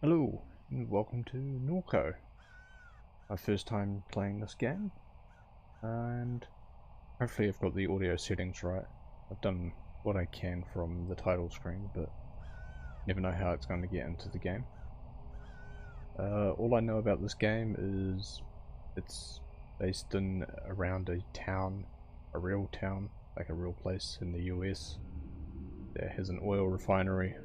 Hello, and welcome to NORCO. My first time playing this game, and hopefully I've got the audio settings right. I've done what I can from the title screen, but never know how it's going to get into the game. All I know about this game is it's based in around a town, a real town, like a real place in the US that has an oil refinery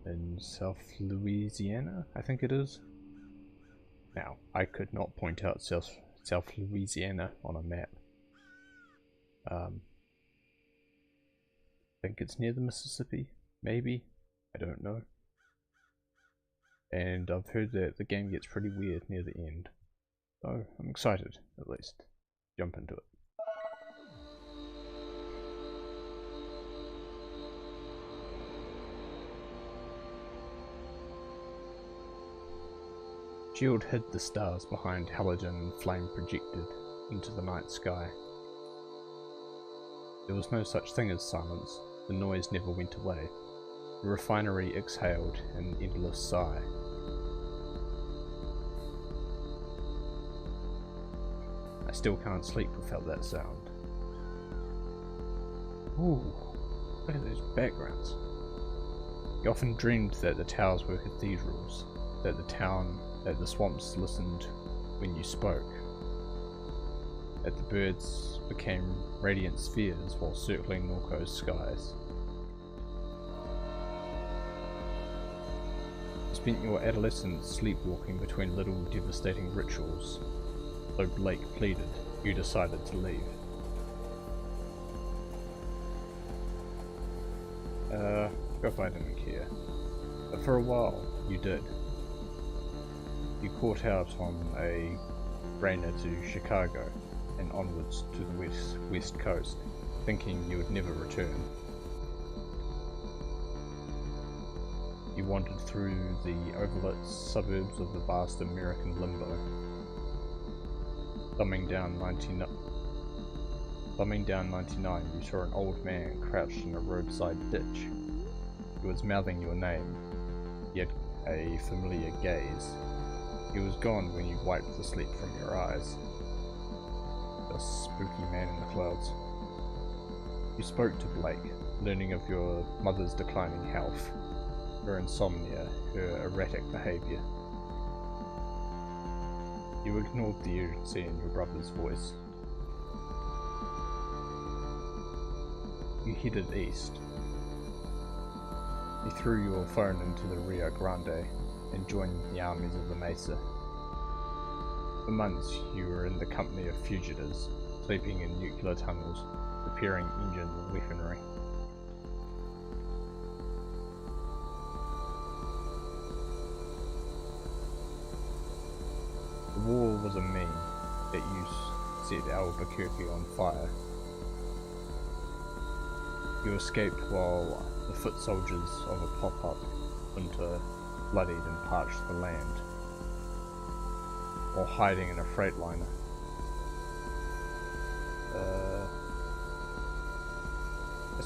in South Louisiana, I think it is. Now, I could not point out South Louisiana on a map. I think it's near the Mississippi, maybe? I don't know. And I've heard that the game gets pretty weird near the end. So, I'm excited, at least. Jump into it. Shield hid the stars behind halogen and flame projected into the night sky. There was no such thing as silence. The noise never went away. The refinery exhaled an endless sigh. I still can't sleep without that sound. Ooh, look at those backgrounds. You often dreamed that the towers were cathedrals, that the swamps listened when you spoke, that the birds became radiant spheres while circling NORCO's skies. You spent your adolescence sleepwalking between little devastating rituals. Though Blake pleaded, you decided to leave. If I didn't care. But for a while, you did. You caught out on a trainer to Chicago and onwards to the west coast, thinking you would never return. You wandered through the overlit suburbs of the vast American limbo. Thumbing down 99, you saw an old man crouched in a roadside ditch. He was mouthing your name, yet a familiar gaze. He was gone when you wiped the sleep from your eyes. A spooky man in the clouds. You spoke to Blake, learning of your mother's declining health, her insomnia, her erratic behaviour. You ignored the urgency in your brother's voice. You headed east. You threw your phone into the Rio Grande and joined the armies of the Mesa. For months you were in the company of fugitives, sleeping in nuclear tunnels, repairing engines and weaponry. The war was a meme that you set Albuquerque on fire. You escaped while the foot soldiers of a pop-up winter bloodied and parched the land, while hiding in a freightliner. You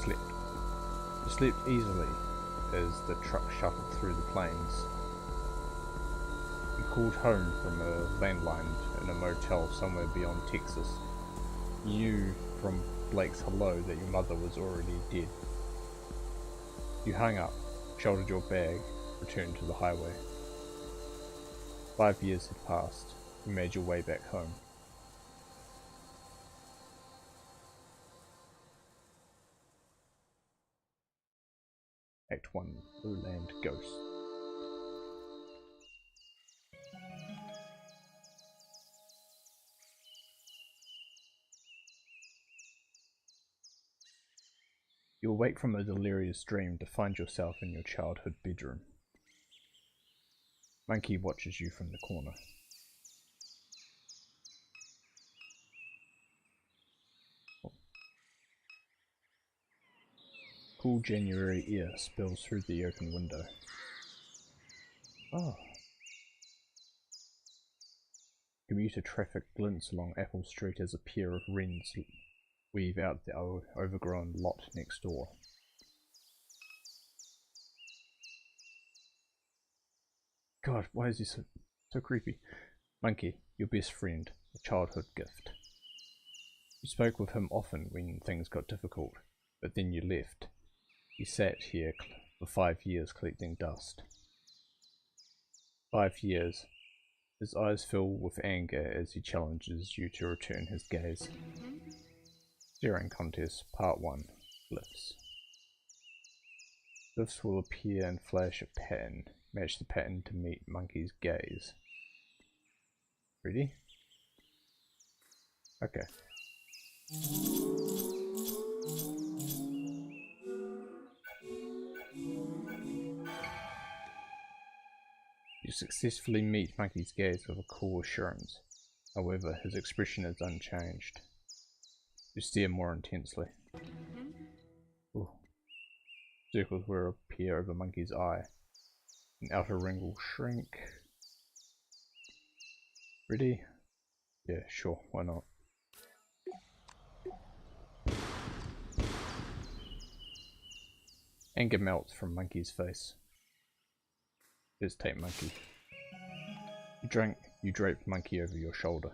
slept easily as the truck shuttled through the plains. You called home from a landline in a motel somewhere beyond Texas. You knew from Blake's hello that your mother was already dead. You hung up, shouldered your bag, returned to the highway. 5 years had passed. You made your way back home. Act 1, Lowland Ghost. You awake from a delirious dream to find yourself in your childhood bedroom. Monkey watches you from the corner. Cool January air spills through the open window. Oh. Commuter traffic glints along Apple Street as a pair of wrens weave out the overgrown lot next door. God, why is he so creepy? Monkey, your best friend, a childhood gift. You spoke with him often when things got difficult, but then you left. He sat here for 5 years collecting dust. 5 years. His eyes fill with anger as he challenges you to return his gaze. Staring Contest, Part 1. Glyphs. Glyphs will appear and flash a pattern. Match the pattern to meet Monkey's gaze. Ready? Okay. You successfully meet Monkey's gaze with a cool assurance. However, his expression is unchanged. You stare more intensely. Ooh. Circles will appear over Monkey's eye. An outer ring will shrink. Ready? Yeah, sure, why not? Anger melts from Monkey's face. Here's tape Monkey. You drape Monkey over your shoulder.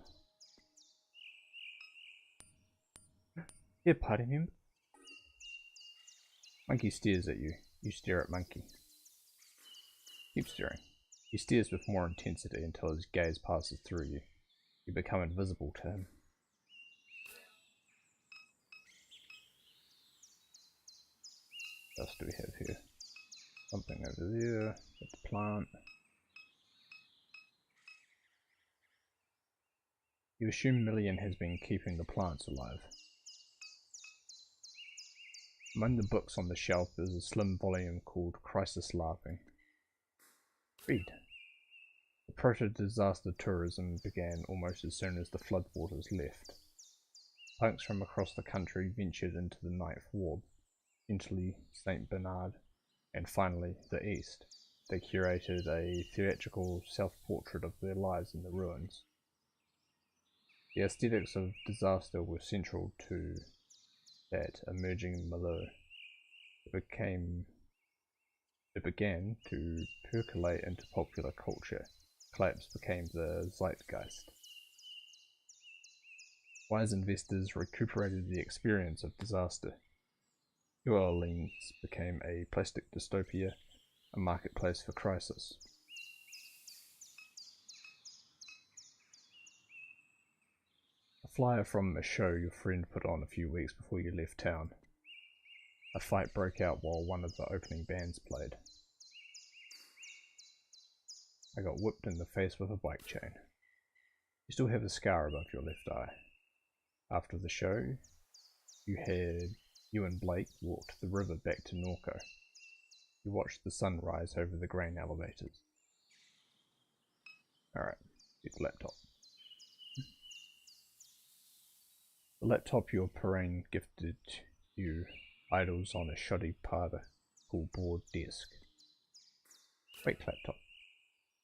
Here, party member. Monkey stares at you. You stare at Monkey. Keep staring. He stares with more intensity until his gaze passes through you. You become invisible to him. What else do we have here? Something over there. At the plant. You assume Million has been keeping the plants alive. Among the books on the shelf is a slim volume called Crisis Laughing. Read. The proto-disaster tourism began almost as soon as the floodwaters left. Punks from across the country ventured into the Ninth Ward, eventually St. Bernard, and finally the East. They curated a theatrical self-portrait of their lives in the ruins. The aesthetics of disaster were central to that emerging milieu. It began to percolate into popular culture. Collapse became the zeitgeist. Wise investors recuperated the experience of disaster. New Orleans became a plastic dystopia, a marketplace for crisis. A flyer from a show your friend put on a few weeks before you left town. A fight broke out while one of the opening bands played. I got whipped in the face with a bike chain. You still have a scar above your left eye. After the show, you and Blake walked the river back to Norco. You watched the sun rise over the grain elevators. Alright, get the laptop. The laptop your parrain gifted you idles on a shoddy particle board desk. Wait, laptop.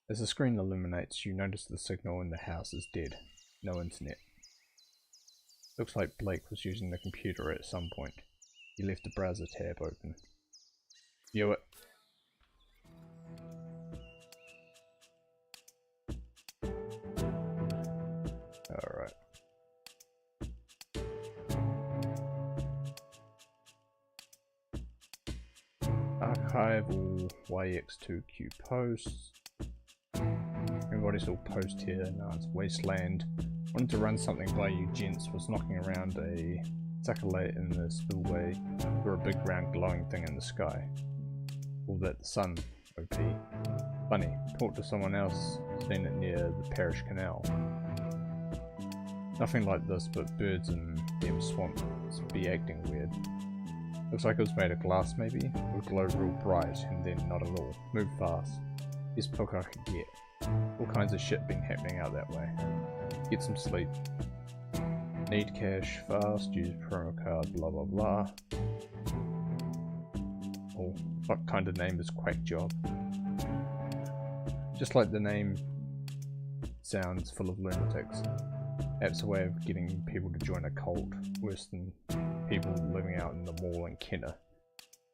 As the screen illuminates, you notice the signal in the house is dead. No internet. Looks like Blake was using the computer at some point. He left the browser tab open. View it. Alright. Archival YX2Q posts. Everybody's all post here, now it's wasteland. Wanted to run something by you gents, was knocking around a succulate in the spillway for a big round glowing thing in the sky. All that the sun, OP. Funny, talked to someone else, seen it near the parish canal. Nothing like this, but birds in them swamps be acting weird. Looks like it was made of glass maybe, it would glow real bright and then not at all. Move fast. Best book I could get. All kinds of shit been happening out that way. Get some sleep. Need cash fast, use promo card, blah blah blah. Oh, what kind of name is Quack Job? Just like the name sounds, full of lunatics. App's a way of getting people to join a cult, worse than people living out in the mall in Kenner.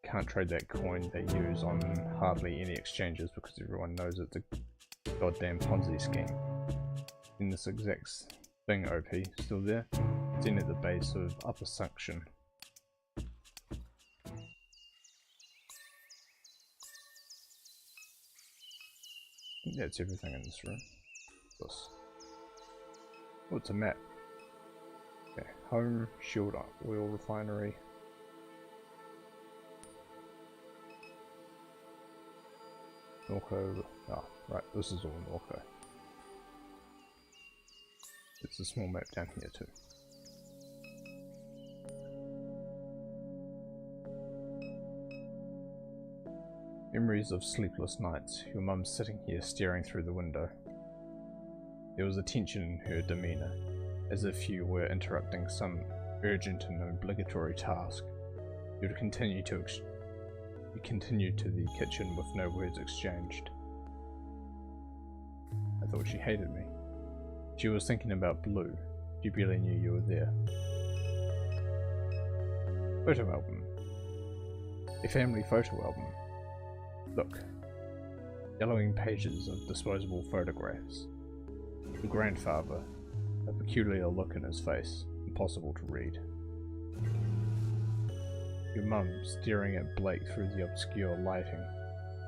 Can't trade that coin they use on hardly any exchanges because everyone knows it's a Goddamn Ponzi scheme. In this exact thing, OP, still there? It's in at the base of upper suction. I think that's everything in this room. This. Oh, it's a map. Okay, home, shield up, oil refinery. NORCO. Ah, right, this is all NORCO. It's a small map down here too. Memories of sleepless nights. Your mum sitting here staring through the window. There was a tension in her demeanour, as if you were interrupting some urgent and obligatory task. You would continue to You continued to the kitchen with no words exchanged. I thought she hated me. She was thinking about Blue. She barely knew you were there. Photo album. A family photo album. Look. Yellowing pages of disposable photographs. Your grandfather. A peculiar look in his face. Impossible to read. Your mum staring at Blake through the obscure lighting.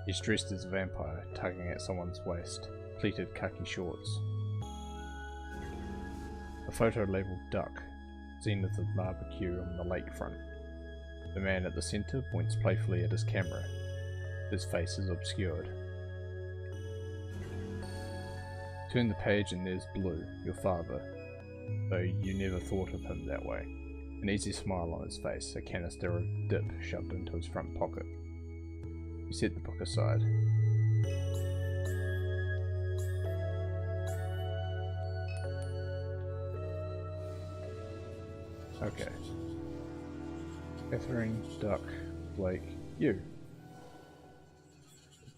He's dressed as a vampire, tugging at someone's waist, pleated khaki shorts. A photo labelled Duck, zenith of barbecue on the lakefront. The man at the centre points playfully at his camera. His face is obscured. Turn the page and there's Blue, your father, though you never thought of him that way. An easy smile on his face, a canister of dip shoved into his front pocket. You set the book aside. Okay. Catherine, Duck, Blake, you.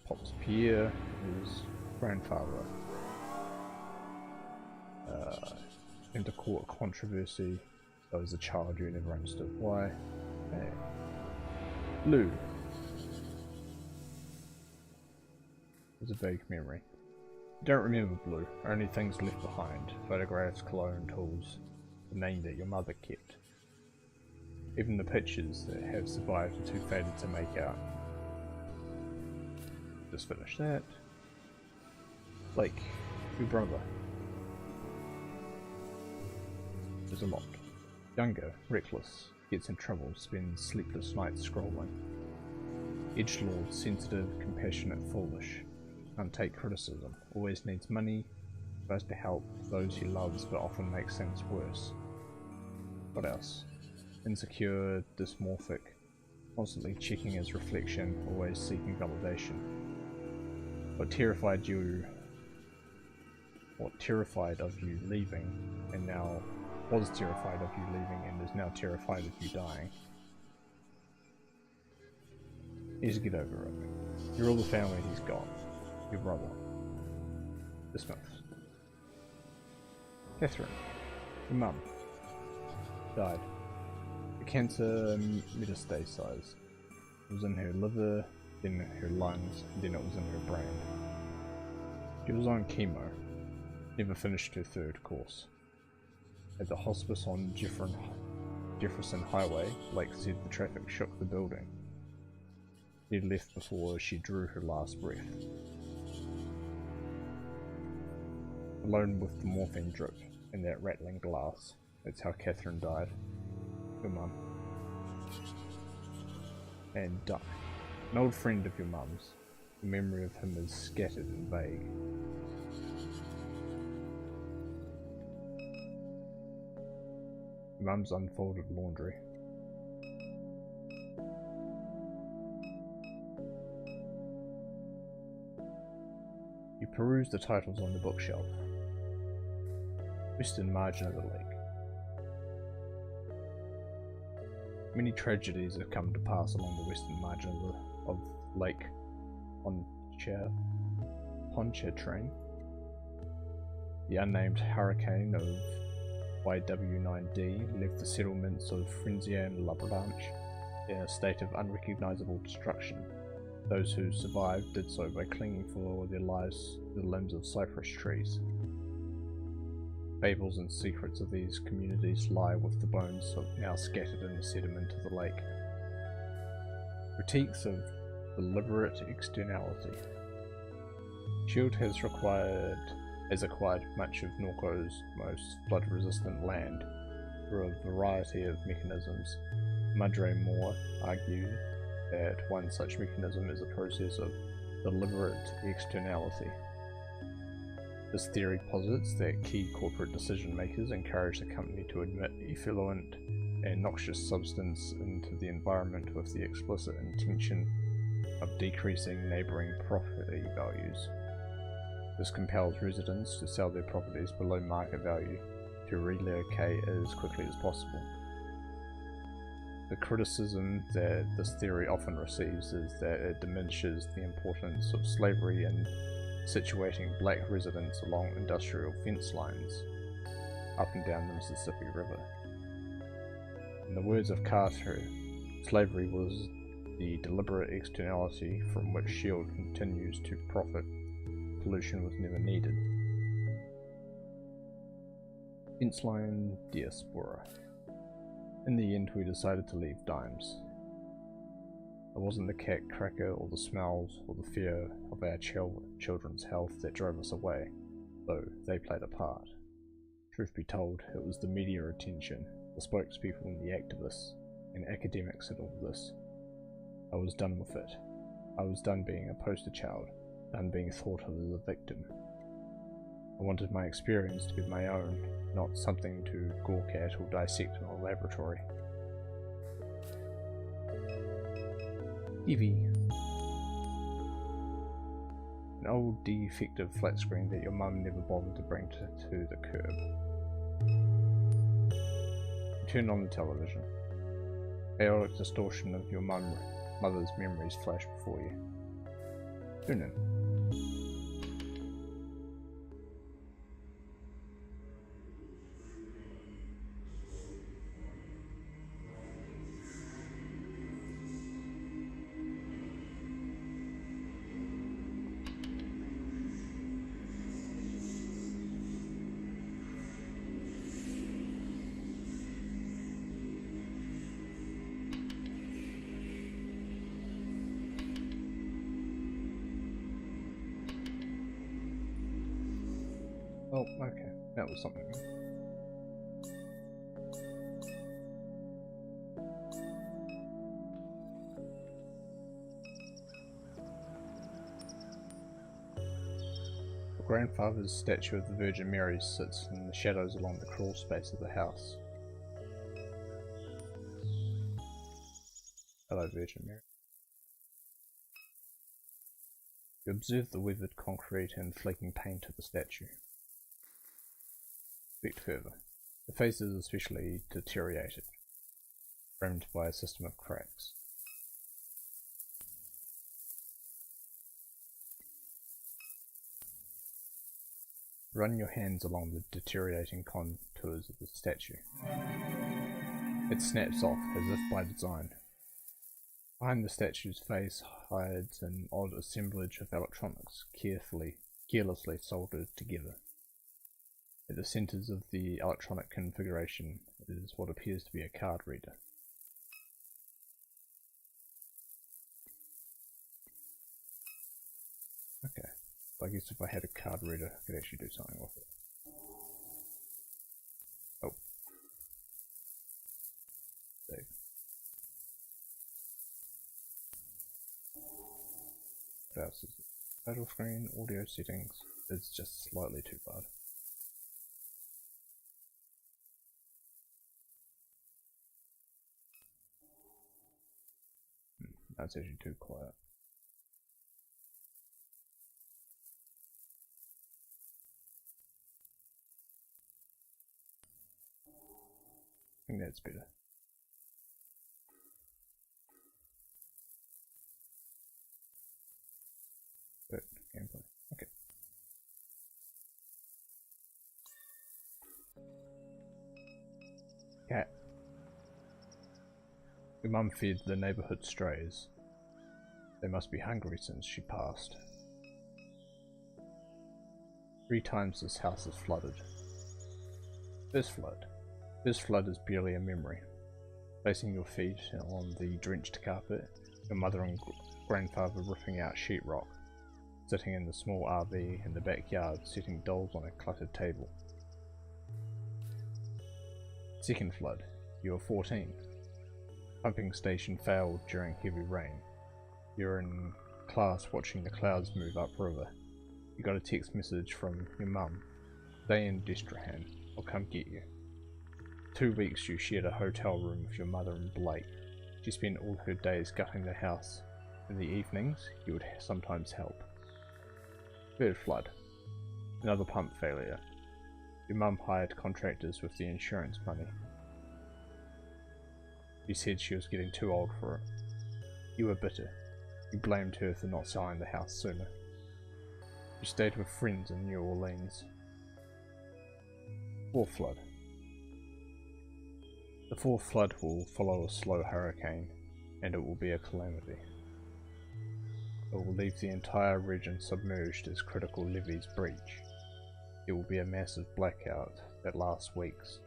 Pops Pierre, his grandfather. Intercourt controversy. So as a child you never understood why. Hey. Blue. It's a vague memory. You don't remember Blue, only things left behind. Photographs, cologne, tools, the name that your mother kept. Even the pictures that have survived are too faded to make out. Just finish that. Blake, your brother. There's a lot. Younger, reckless, gets in trouble, spends sleepless nights scrolling. Edgelord, sensitive, compassionate, foolish. Can't take criticism, always needs money, tries to help those he loves but often makes things worse. What else? Insecure, dysmorphic, constantly checking his reflection, always seeking validation. What terrified of you leaving, and now was terrified of you leaving and is now terrified of you dying. Just get over it. You're all the family he's got. Your brother. The Smiths. Catherine. Your mum. Died. The cancer metastasized. It was in her liver, then her lungs, and then it was in her brain. She was on chemo. Never finished her third course. At the hospice on Jefferson Highway, Blake said the traffic shook the building. She had left before she drew her last breath. Alone with the morphine drip and that rattling glass. That's how Catherine died. Your mum. And Duck. An old friend of your mum's. The memory of him is scattered and vague. Mum's unfolded laundry. You peruse the titles on the bookshelf. Western margin of the lake. Many tragedies have come to pass along the western margin of Lake Pontchartrain. The unnamed hurricane of YW9D left the settlements of Frenzia and La Branche in a state of unrecognizable destruction. Those who survived did so by clinging for their lives to the limbs of cypress trees. Fables and secrets of these communities lie with the bones now scattered in the sediment of the lake. Critiques of deliberate externality. Shield has acquired much of Norco's most flood-resistant land through a variety of mechanisms. Madre Moore argued that one such mechanism is a process of deliberate externality. This theory posits that key corporate decision makers encourage the company to emit effluent and noxious substance into the environment with the explicit intention of decreasing neighbouring property values. This compels residents to sell their properties below market value to relocate as quickly as possible. The criticism that this theory often receives is that it diminishes the importance of slavery in situating black residents along industrial fence lines up and down the Mississippi River. In the words of Carter, slavery was the deliberate externality from which Shield continues to profit. Pollution was never needed. Fence line diaspora. In the end, we decided to leave Dimes. It wasn't the cat cracker or the smells or the fear of our children's health that drove us away, though they played a part. Truth be told, it was the media attention, the spokespeople and the activists, and academics and all this. I was done with it. I was done being a poster child, done being thought of as a victim. I wanted my experience to be my own, not something to gawk at or dissect in a laboratory. TV. An old defective flat screen that your mum never bothered to bring to the curb. You turned on the television. Chaotic distortion of your mother's memories flash before you. Tune in. Oh, okay, that was something. Your grandfather's statue of the Virgin Mary sits in the shadows along the crawl space of the house. Hello, Virgin Mary. You observe the weathered concrete and flaking paint of the statue. Inspect further. The face is especially deteriorated, framed by a system of cracks. Run your hands along the deteriorating contours of the statue. It snaps off, as if by design. Behind the statue's face hides an odd assemblage of electronics, carelessly soldered together. At the centers of the electronic configuration is what appears to be a card reader. Okay, so I guess if I had a card reader, I could actually do something with it. Oh. Save. What else is it? Title screen, audio settings, it's just slightly too bad. That's actually too quiet. I think that's better. But gameplay. Okay. Cat. Your mum fed the neighbourhood strays. They must be hungry since she passed. 3 times this house is flooded. First flood is barely a memory. Placing your feet on the drenched carpet, your mother and grandfather ripping out sheetrock, sitting in the small RV in the backyard setting dolls on a cluttered table. Second flood, you are 14. Pumping station failed during heavy rain. You're in class watching the clouds move upriver. You got a text message from your mum. Stay in Destrahan, I'll come get you. 2 weeks you shared a hotel room with your mother and Blake. She spent all her days gutting the house. In the evenings, you would sometimes help. Third flood. Another pump failure. Your mum hired contractors with the insurance money. She said she was getting too old for it. You were bitter. You blamed her for not selling the house sooner. You stayed with friends in New Orleans. Fourth flood. The fourth flood will follow a slow hurricane, and it will be a calamity. It will leave the entire region submerged as critical levees breach. It will be a massive blackout that lasts weeks.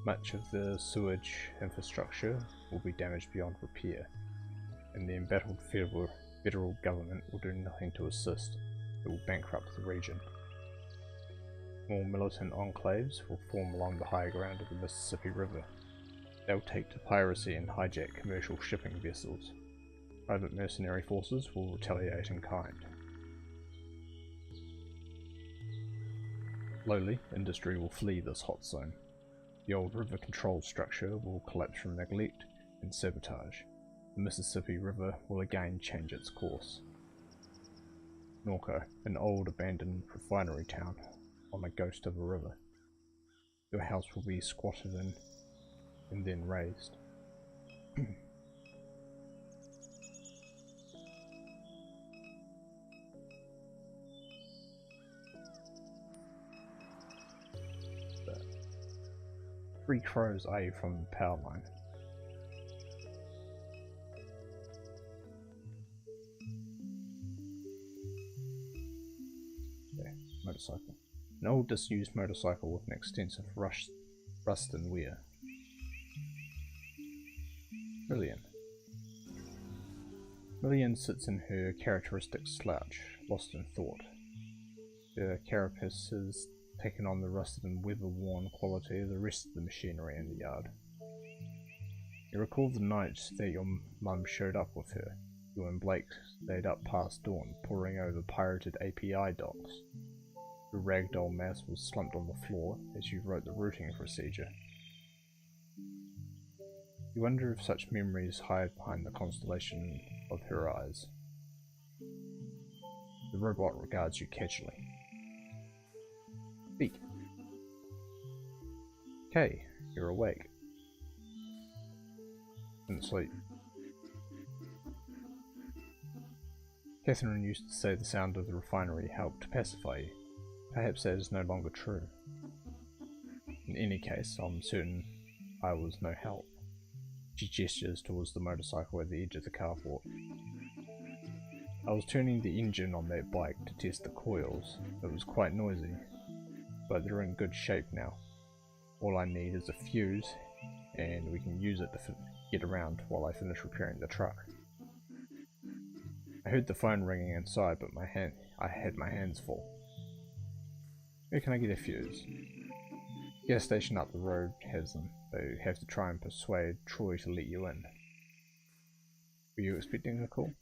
Much of the sewage infrastructure will be damaged beyond repair, and the embattled federal government will do nothing to assist. It will bankrupt the region. Small militant enclaves will form along the high ground of the Mississippi River. They'll take to piracy and hijack commercial shipping vessels. Private mercenary forces will retaliate in kind. Slowly, industry will flee this hot zone. The old river control structure will collapse from neglect and sabotage. The Mississippi River will again change its course. NORCO, an old abandoned refinery town on the ghost of a river. Your house will be squatted in and then razed. Three crows eye you from the power line. Okay, motorcycle. An old disused motorcycle with an extensive rust and wear. Lillian sits in her characteristic slouch, lost in thought. Her carapace has taken on the rusted and weather-worn quality of the rest of the machinery in the yard. You recall the night that your mum showed up with her. You and Blake stayed up past dawn, poring over pirated API docs. The ragdoll mass was slumped on the floor as you wrote the routing procedure. You wonder if such memories hide behind the constellation of her eyes. The robot regards you casually. Speak. Okay, you're awake. Didn't sleep. Catherine used to say the sound of the refinery helped to pacify you. Perhaps that is no longer true. In any case, I'm certain I was no help. She gestures towards the motorcycle at the edge of the carport. I was turning the engine on that bike to test the coils. It was quite noisy, but they're in good shape now. All I need is a fuse, and we can use it to get around while I finish repairing the truck. I heard the phone ringing inside, but I had my hands full. Where can I get a fuse? The gas station up the road has them, though you have to try and persuade Troy to let you in. Were you expecting a call?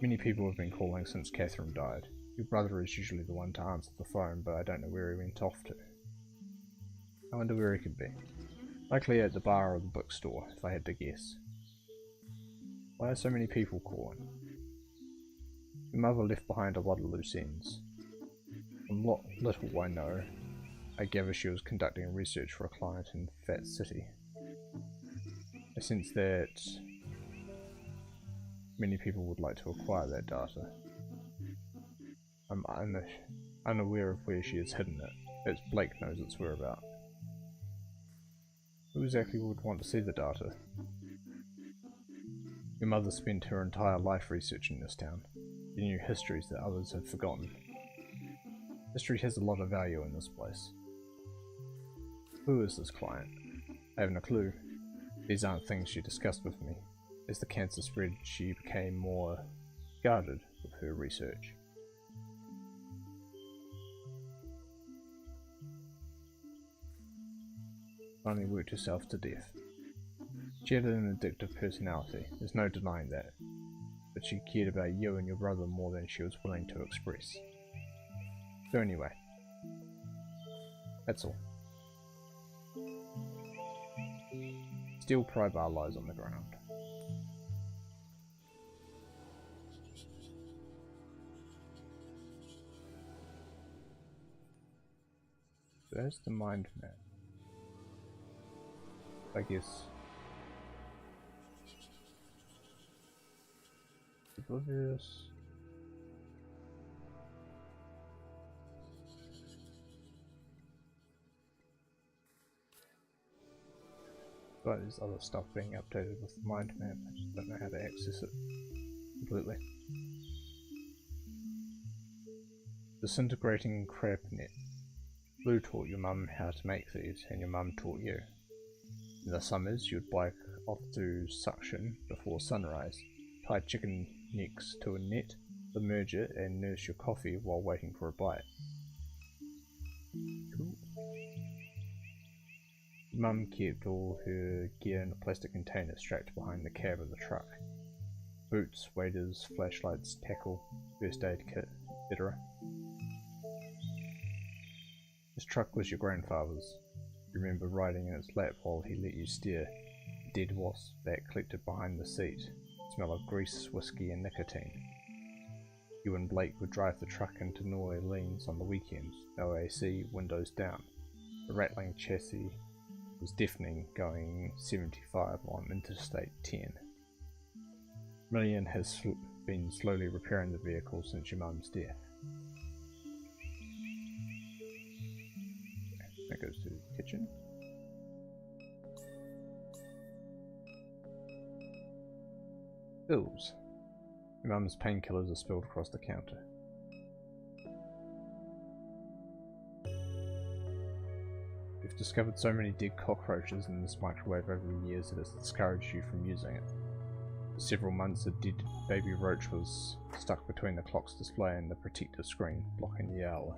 Many people have been calling since Catherine died. Your brother is usually the one to answer the phone, but I don't know where he went off to. I wonder where he could be. Likely at the bar or the bookstore, if I had to guess. Why are so many people calling? Your mother left behind a lot of loose ends. From what little I know, I gather she was conducting research for a client in Fat City. I sense that many people would like to acquire that data. I'm unaware of where she has hidden it, as Blake knows its whereabouts. Who exactly would want to see the data? Your mother spent her entire life researching this town. She knew histories that others have forgotten. History has a lot of value in this place. Who is this client? I have no clue. These aren't things she discussed with me. As the cancer spread, she became more guarded with her research. Finally worked herself to death. She had an addictive personality, there's no denying that, but she cared about you and your brother more than she was willing to express. So anyway, that's all. Steel pry bar lies on the ground. So that's the mind map. I guess. Oblivious. But there's other stuff being updated with the mind map. I just don't know how to access it completely. Disintegrating crab net. Blue taught your mum how to make these, and your mum taught you. In the summers, you'd bike off to suction before sunrise, tie chicken necks to a net, submerge it, and nurse your coffee while waiting for a bite. Cool. Mum kept all her gear in a plastic container strapped behind the cab of the truck. Boots, waders, flashlights, tackle, first aid kit, etc. This truck was your grandfather's. You remember riding in its lap while he let you steer. A dead wasp that collected behind the seat. Smell of grease, whiskey and nicotine. You and Blake would drive the truck into New Orleans on the weekends. No AC, windows down. The rattling chassis was deafening, going 75 on Interstate 10. Millian has been slowly repairing the vehicle since your mum's death. That goes to the kitchen. Bills. Your mum's painkillers are spilled across the counter. You've discovered so many dead cockroaches in this microwave over the years that it's discouraged you from using it. For several months, a dead baby roach was stuck between the clock's display and the protective screen, blocking the hour.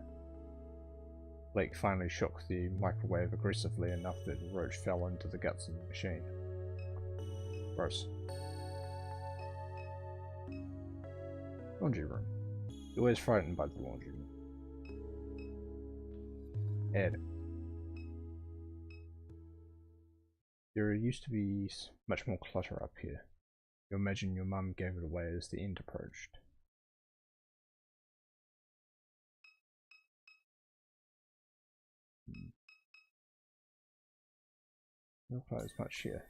Blake finally shook the microwave aggressively enough that the roach fell into the guts of the machine. Gross. Laundry room. You're always frightened by the laundry room. Add. There used to be much more clutter up here. You imagine your mum gave it away as the end approached. Not quite as much here.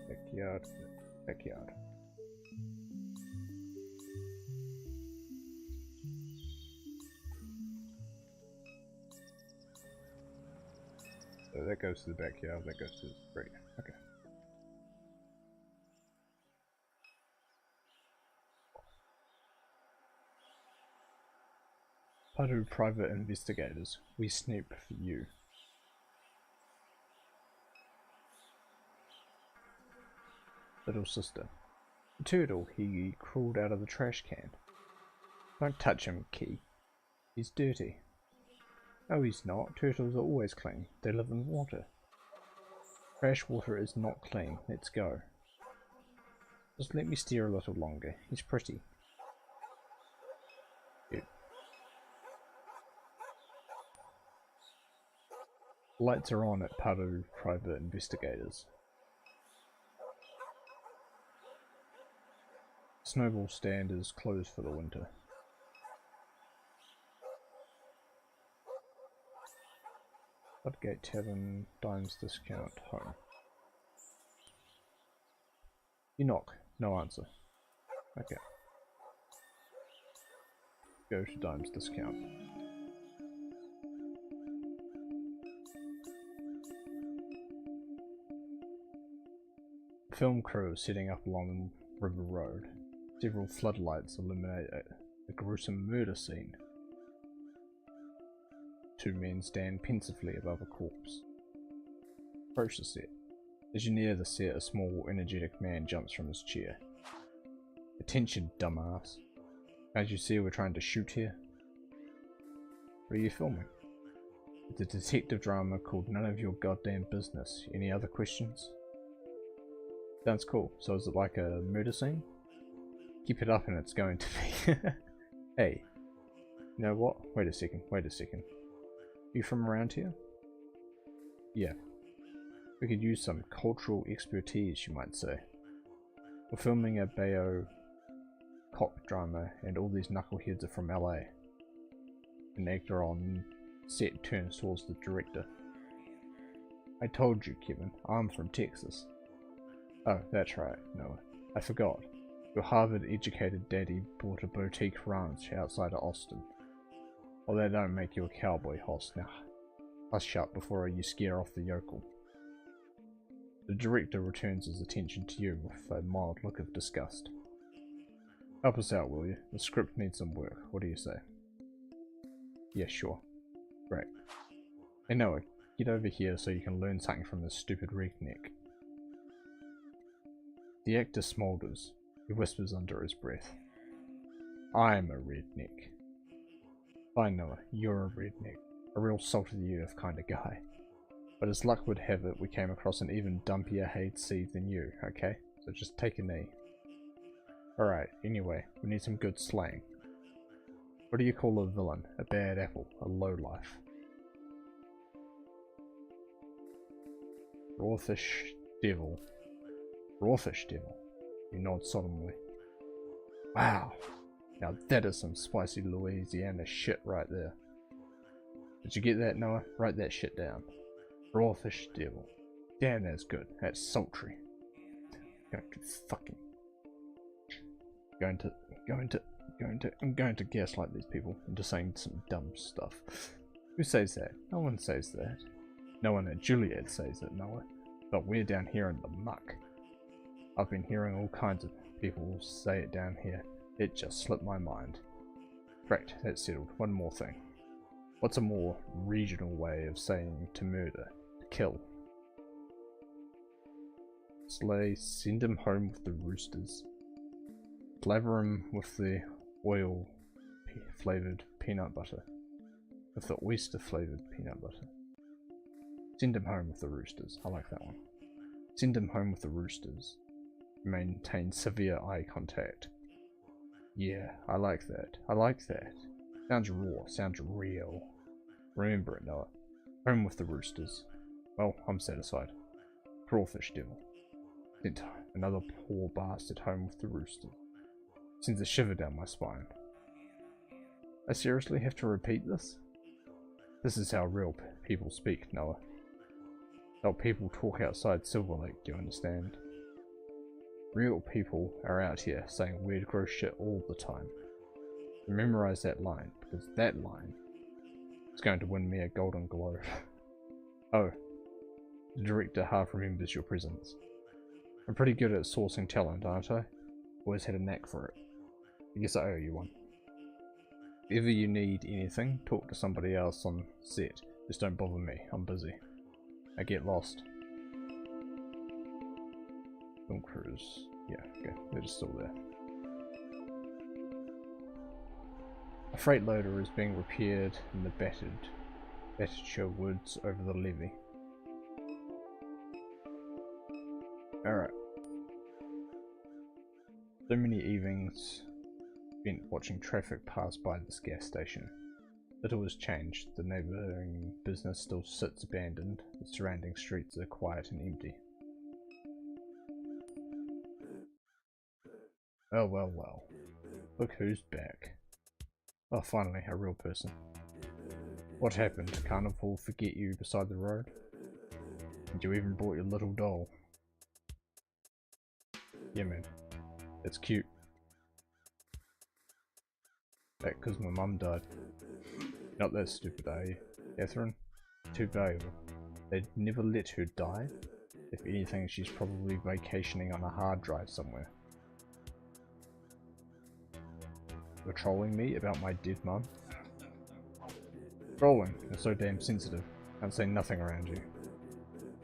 Backyard, backyard. So that goes to the backyard, that goes to the street. Okay. Padu private investigators, we snoop for you. Little sister. Turtle, he crawled out of the trash can. Don't touch him, Key. He's dirty. No, he's not. Turtles are always clean. They live in water. Trash water is not clean. Let's go. Just let me steer a little longer. He's pretty. Cute. Lights are on at Padu Private Investigators. Snowball stand is closed for the winter. Floodgate Tavern, Dimes Discount, home. You knock, no answer. Okay. Go to Dimes Discount. The film crew is setting up along the river road. Several floodlights illuminate a gruesome murder scene. Two men stand pensively above a corpse. Approach the set. As you near the set, a small, energetic man jumps from his chair. Attention, dumbass. Can't you see we're trying to shoot here? What are you filming? It's a detective drama called None of Your Goddamn Business. Any other questions? Sounds cool. So is it like a murder scene? Keep it up and it's going to be. Hey, you know what? Wait a second. You from around here? Yeah. We could use some cultural expertise, you might say. We're filming a Bayo cop drama and all these knuckleheads are from LA. An actor on set turns towards the director. I told you, Kevin, I'm from Texas. Oh, that's right, Noah. I forgot. Your Harvard-educated daddy bought a boutique ranch outside of Austin. Well, that don't make you a cowboy hoss now. Hush up before you scare off the yokel. The director returns his attention to you with a mild look of disgust. Help us out, will you? The script needs some work. What do you say? Yeah, sure. Great. Hey Noah, get over here so you can learn something from this stupid redneck. The actor smolders. He whispers under his breath. I'm a redneck. Fine, Noah, you're a redneck. A real salt of the earth kind of guy. But as luck would have it, we came across an even dumpier hayed seed than you, okay? So just take a knee. Alright, anyway, we need some good slang. What do you call a villain? A bad apple? A lowlife? Rawfish devil. Rawfish devil. You nod solemnly. Wow! Now that is some spicy Louisiana shit right there. Did you get that, Noah? Write that shit down. Rawfish devil. Damn, that's good. That's sultry. I'm going to gaslight these people into saying some dumb stuff. Who says that? No one says that. No one at Juliet says it, Noah. But we're down here in the muck. I've been hearing all kinds of people say it down here. It just slipped my mind. Great, that's settled. One more thing. What's a more regional way of saying to murder? To kill? Slay, send him home with the roosters. Flavor him with the oil flavoured peanut butter. With the oyster flavoured peanut butter. Send him home with the roosters. I like that one. Send him home with the roosters. Maintain severe eye contact. Yeah, I like that. I like that. Sounds raw. Sounds real. Remember it, Noah. Home with the roosters. Well, I'm satisfied. Crawfish devil. Sent another poor bastard home with the roosters. Sends a shiver down my spine. I seriously have to repeat this? This is how real people speak, Noah. How people talk outside Silver Lake, do you understand? Real people are out here saying weird gross shit all the time. Memorize that line, because that line is going to win me a Golden Globe. Oh, the director half remembers your presence. I'm pretty good at sourcing talent, aren't I? Always had a knack for it. I guess I owe you one. If ever you need anything, talk to somebody else on set. Just don't bother me, I'm busy. I get lost. Film crews. Yeah, okay, they're just still there. A freight loader is being repaired in the Battershire Woods over the levee. Alright. So many evenings spent watching traffic pass by this gas station. Little has changed. The neighbouring business still sits abandoned. The surrounding streets are quiet and empty. Well, well, well. Look who's back. Oh, finally, a real person. What happened? Did Carnival forget you beside the road? And you even brought your little doll? Yeah, man. It's cute. That 'cause my mum died. Not that stupid, are you, Catherine? Too valuable. They'd never let her die? If anything, she's probably vacationing on a hard drive somewhere. You're trolling me about my dead mum? Trolling. You're so damn sensitive. Can't say nothing around you.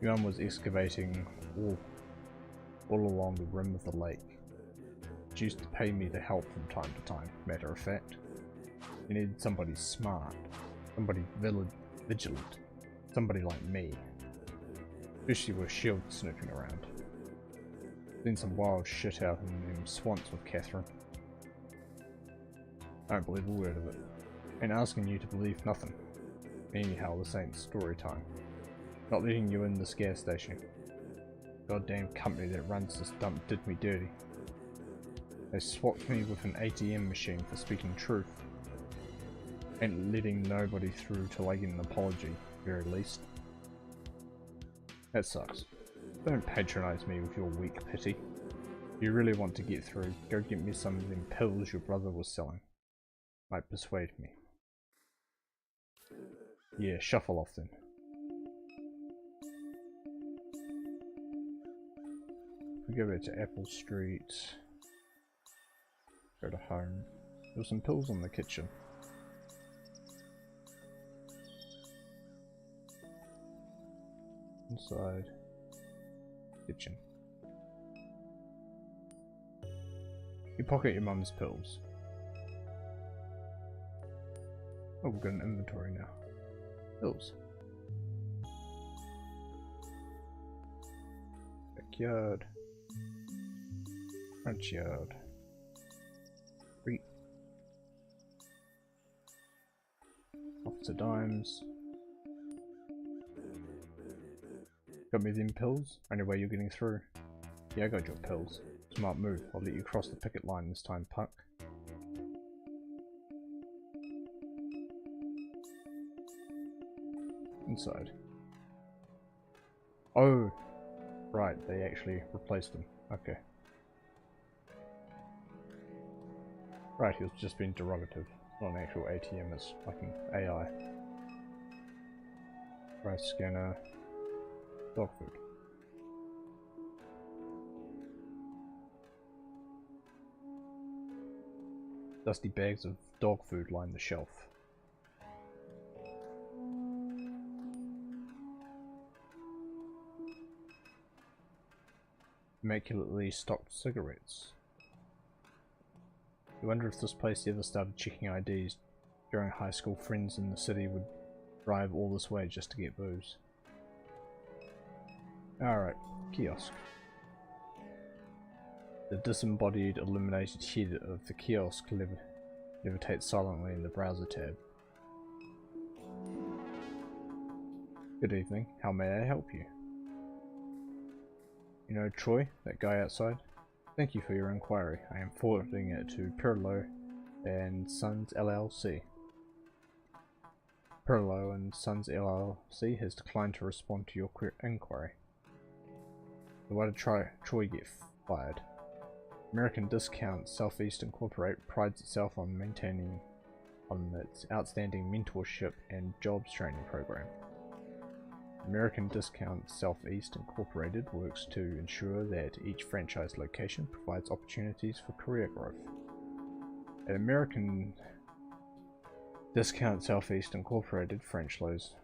Your mum was excavating all along the rim of the lake. She used to pay me to help from time to time, matter of fact. You needed somebody smart, somebody vigilant, somebody like me. Especially with shield snooping around. Then some wild shit out in them swamps with Catherine. I don't believe a word of it. Ain't asking you to believe nothing. Anyhow, this ain't story time. Not letting you in this gas station. Goddamn company that runs this dump did me dirty. They swapped me with an ATM machine for speaking truth. Ain't letting nobody through till I get an apology, very least. That sucks. Don't patronize me with your weak pity. If you really want to get through, go get me some of them pills your brother was selling. Might persuade me. Yeah, shuffle off then. We go back to Apple Street. Go to home. There's some pills in the kitchen. Inside. Kitchen. You pocket your mum's pills. Oh, we've got an inventory now. Pills. Backyard. Front yard. Street. Off to dimes. Got me them pills? Only way you're getting through. Yeah, I got your pills. Smart move. I'll let you cross the picket line this time, punk. Inside. Oh! Right, they actually replaced him. Okay. Right, he was just being derogative. It's not an actual ATM, it's fucking AI. Price scanner. Dog food. Dusty bags of dog food line the shelf. Immaculately stocked cigarettes. You wonder if this place ever started checking IDs during high school. Friends in the city would drive all this way just to get booze. Alright, kiosk. The disembodied, illuminated head of the kiosk levitates silently in the browser tab. Good evening, how may I help you? You know Troy, that guy outside? Thank you for your inquiry. I am forwarding it to Perlo and Sons LLC. Perlo and Sons LLC has declined to respond to your inquiry. So why did Troy get fired? American Discount Southeast Incorporated prides itself on maintaining its outstanding mentorship and jobs training program. American Discount Southeast Incorporated works to ensure that each franchise location provides opportunities for career growth. At American Discount Southeast Incorporated franchise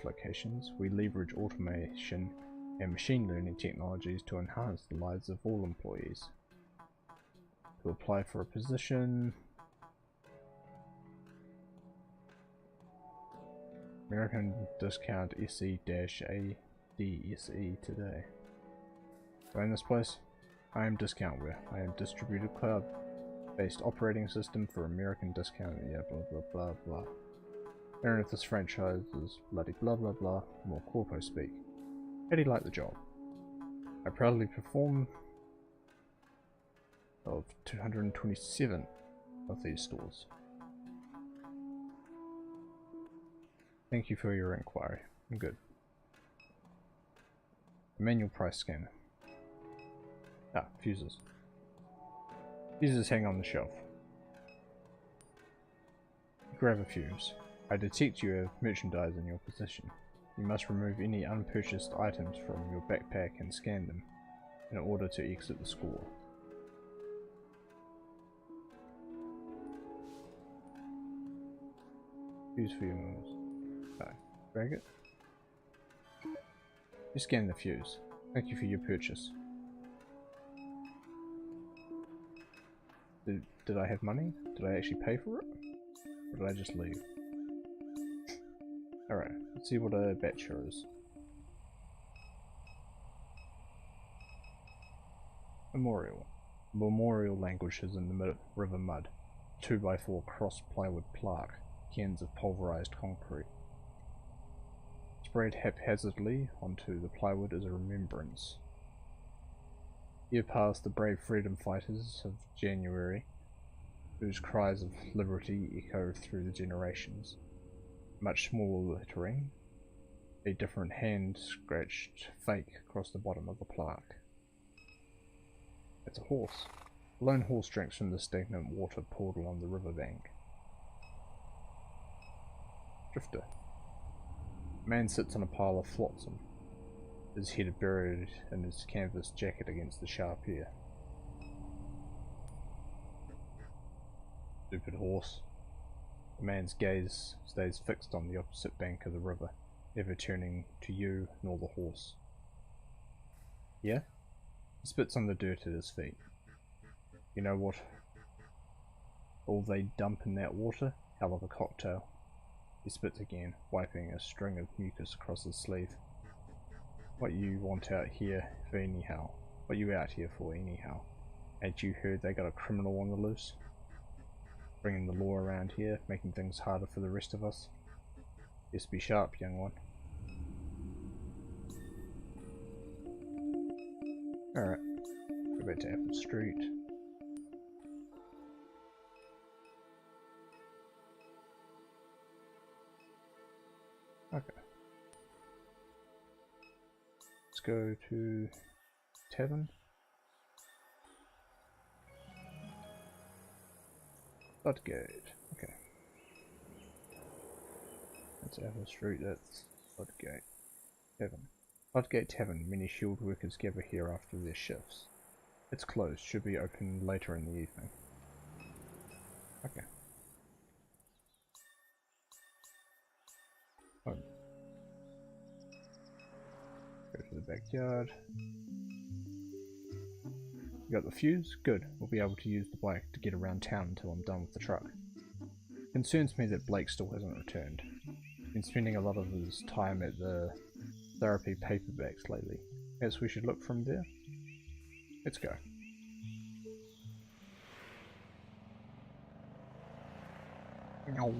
locations, we leverage automation and machine learning technologies to enhance the lives of all employees. To apply for a position, American Discount SE-ADSE today. Around this place, I am Discountware. I am distributed cloud-based operating system for American Discount. Yeah, blah blah blah blah. Aaron, if this franchise is bloody blah blah blah, more corpo speak. How do you like the job? I proudly perform of 227 of these stores. Thank you for your inquiry. I'm good. Manual price scanner. Ah, fuses. Fuses hang on the shelf. Grab a fuse. I detect you have merchandise in your possession. you must remove any unpurchased items from your backpack and scan them in order to exit the score. Fuse for your moves. No. Drag it. You scan the fuse. Thank you for your purchase. Did I have money? Did I actually pay for it? Or did I just leave? Alright, let's see what a batcher is. Memorial. Memorial language is in the river mud. 2x4 cross plywood plaque. Cans of pulverized concrete. Sprayed haphazardly onto the plywood as a remembrance. Here pass the brave freedom fighters of January, whose cries of liberty echo through the generations. Much smaller lettering, a different hand-scratched fake across the bottom of the plaque. It's a horse. A lone horse drinks from the stagnant water poured along the riverbank. Drifter. A man sits on a pile of flotsam, his head buried in his canvas jacket against the sharp air. Stupid horse. The man's gaze stays fixed on the opposite bank of the river, never turning to you nor the horse. Yeah? He spits on the dirt at his feet. You know what? All they dump in that water? Hell of a cocktail. He spits again, wiping a string of mucus across his sleeve. What you want out here for anyhow? What you out here for anyhow? Ain't you heard they got a criminal on the loose? Bringing the law around here, making things harder for the rest of us. Just be sharp, young one. Alright, go back to Apple Street. Okay. Let's go to Tavern. Floodgate. Okay. That's Apple Street, that's Floodgate Tavern. Floodgate Tavern. Many shield workers gather here after their shifts. It's closed, should be open later in the evening. Okay. Home. Go to the backyard. You got the fuse? Good. We'll be able to use the bike to get around town until I'm done with the truck. It concerns me that Blake still hasn't returned. Been spending a lot of his time at the therapy paperbacks lately. Perhaps we should look from there? Let's go. No.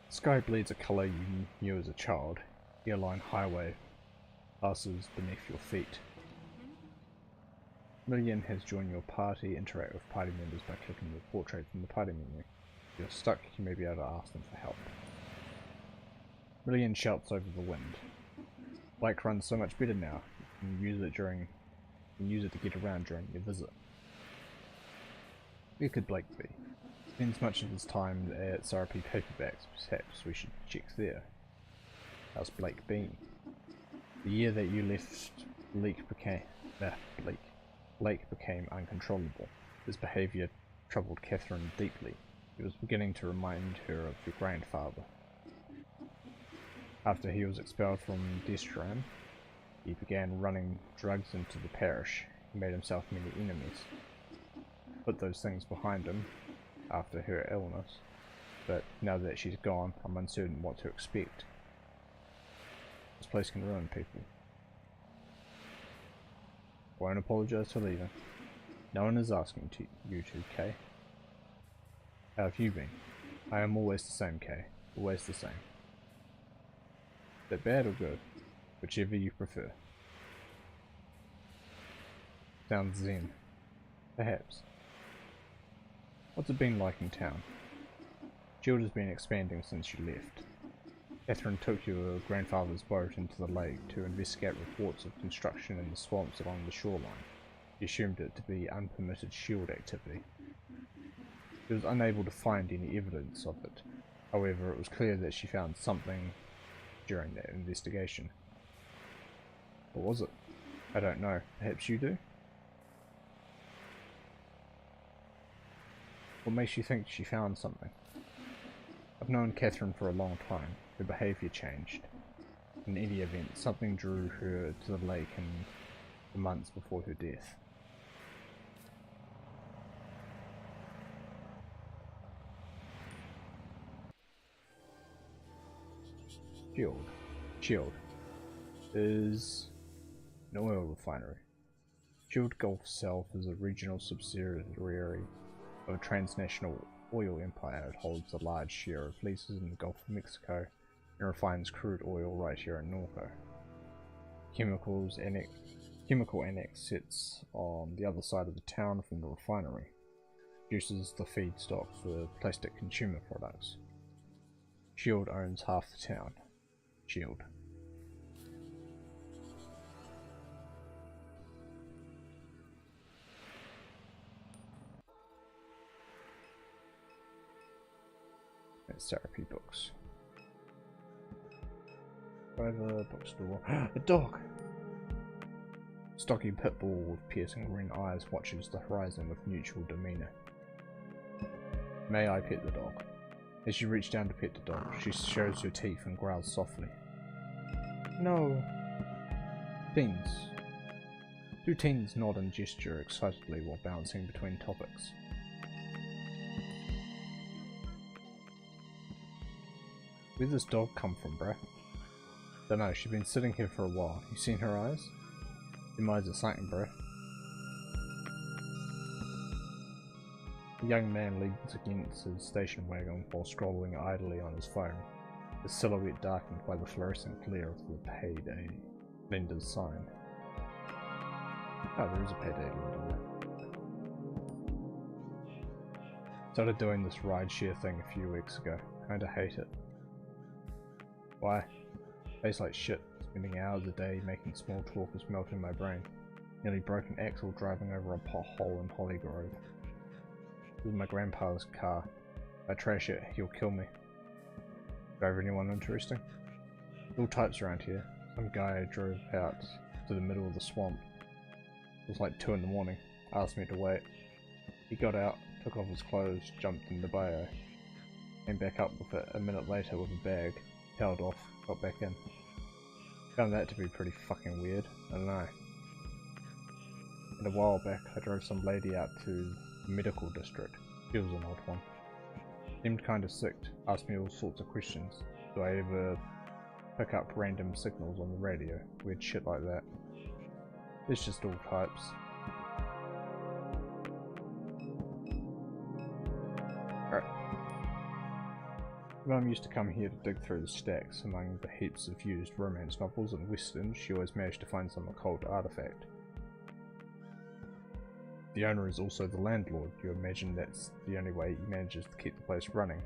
Sky bleeds a colour you knew as a child. Airline highway passes beneath your feet. Million has joined your party. Interact with party members by clicking the portrait from the party menu. If you're stuck, you may be able to ask them for help. Million shouts over the wind. Bike runs so much better now. You can use it to get around during your visit. Where could Blake be? Spends much of his time at therapy paperbacks. Perhaps we should check there. How's Blake been? The year that you left, Blake became uncontrollable. His behaviour troubled Catherine deeply. He was beginning to remind her of your grandfather. After he was expelled from Destran, he began running drugs into the parish. He made himself many enemies. Put those things behind him after her illness, but now that she's gone, I'm uncertain what to expect. This place can ruin people. Won't apologise for leaving. No one is asking you to, Kay. How have you been? I am always the same, Kay. Always the same. Is that bad or good? Whichever you prefer. Sounds zen. Perhaps. What's it been like in town? Guild has been expanding since you left. Catherine took your grandfather's boat into the lake to investigate reports of construction in the swamps along the shoreline. She assumed it to be unpermitted shield activity. She was unable to find any evidence of it. However, it was clear that she found something during that investigation. What was it? I don't know. Perhaps you do? What makes you think she found something? I've known Catherine for a long time. Her behaviour changed. In any event, something drew her to the lake in the months before her death. Shield is an oil refinery. Shield Gulf South is a regional subsidiary of a transnational oil empire. It holds a large share of leases in the Gulf of Mexico and refines crude oil right here in NORCO. Chemical annex sits on the other side of the town from the refinery. Produces the feedstock for plastic consumer products. Shield owns half the town. Shield. That's therapy books. Private bookstore. A dog! Stocky pit bull with piercing green eyes watches the horizon with neutral demeanour. May I pet the dog? As you reach down to pet the dog, she shows her teeth and growls softly. No. Teens. Two teens nod and gesture excitedly while bouncing between topics. Where'd this dog come from, bruh? Dunno, she's been sitting here for a while. You seen her eyes? Them eyes are something, bruh. The young man leans against his station wagon while scrolling idly on his phone, his silhouette darkened by the fluorescent glare of the payday lender's sign. Oh, there is a payday lender there. Started doing this rideshare thing a few weeks ago. Kinda hate it. Why? Tastes like shit. Spending hours a day making small talk is melting my brain. Nearly broke an axle driving over a pothole in Holly Grove. This is my grandpa's car. If I trash it, he'll kill me. Drive anyone interesting? All types around here. Some guy drove out to the middle of the swamp. It was like 2 in the morning. Asked me to wait. He got out, took off his clothes, jumped in the bayou. Came back up with it a minute later with a bag. Tailed off, got back in. Found that to be pretty fucking weird. I don't know. And a while back, I drove some lady out to the medical district. She was an odd one. Seemed kind of sick, asked me all sorts of questions. Do I ever pick up random signals on the radio? Weird shit like that. It's just all types. Alright. Mum used to come here to dig through the stacks among the heaps of used romance novels and westerns. She always managed to find some occult artifact. The owner is also the landlord. You imagine that's the only way he manages to keep the place running.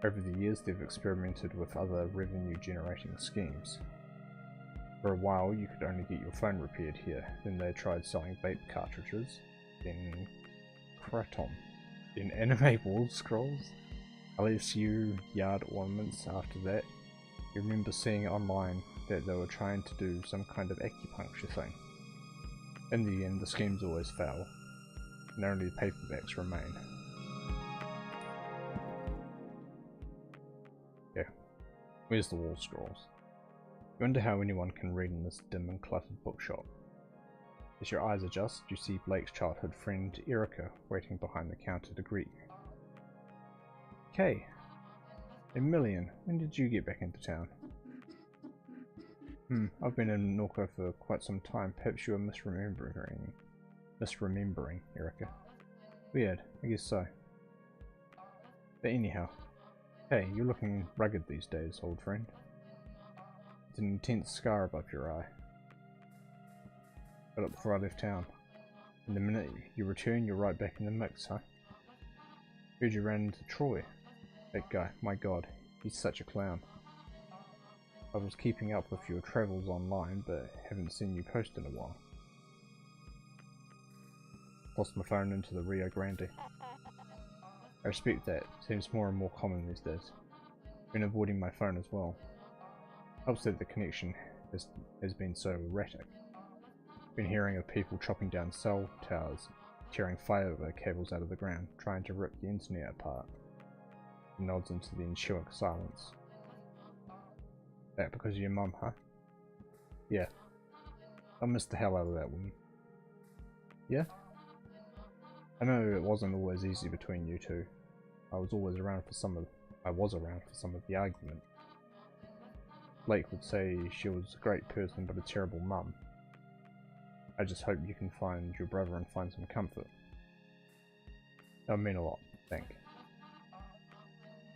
Over the years they've experimented with other revenue generating schemes. For a while you could only get your phone repaired here, then they tried selling vape cartridges, then kratom, then anime wall scrolls, LSU yard ornaments after that. You remember seeing online that they were trying to do some kind of acupuncture thing. In the end, the schemes always fail, and only the paperbacks remain. Yeah, where's the wall scrolls? You wonder how anyone can read in this dim and cluttered bookshop. As your eyes adjust, you see Blake's childhood friend Erica waiting behind the counter to greet you. Kay, Emilian, when did you get back into town? I've been in NORCO for quite some time. Perhaps you are misremembering, Erica. Weird, I guess so. But anyhow, hey, you're looking rugged these days, old friend. It's an intense scar above your eye. Got it before I left town. And the minute you return, you're right back in the mix, huh? Heard you ran into Troy. That guy, my god, he's such a clown. I was keeping up with your travels online, but haven't seen you post in a while. Lost my phone into the Rio Grande. I respect that. Seems more and more common these days. Been avoiding my phone as well. Helps that the connection has been so erratic. Been hearing of people chopping down cell towers, tearing fibre cables out of the ground, trying to rip the internet apart. He nods into the ensuing silence. That because of your mum, huh? Yeah. I missed the hell out of that woman. Yeah? I know it wasn't always easy between you two. I was around for some of the argument. Blake would say she was a great person but a terrible mum. I just hope you can find your brother and find some comfort. That would mean a lot, I think.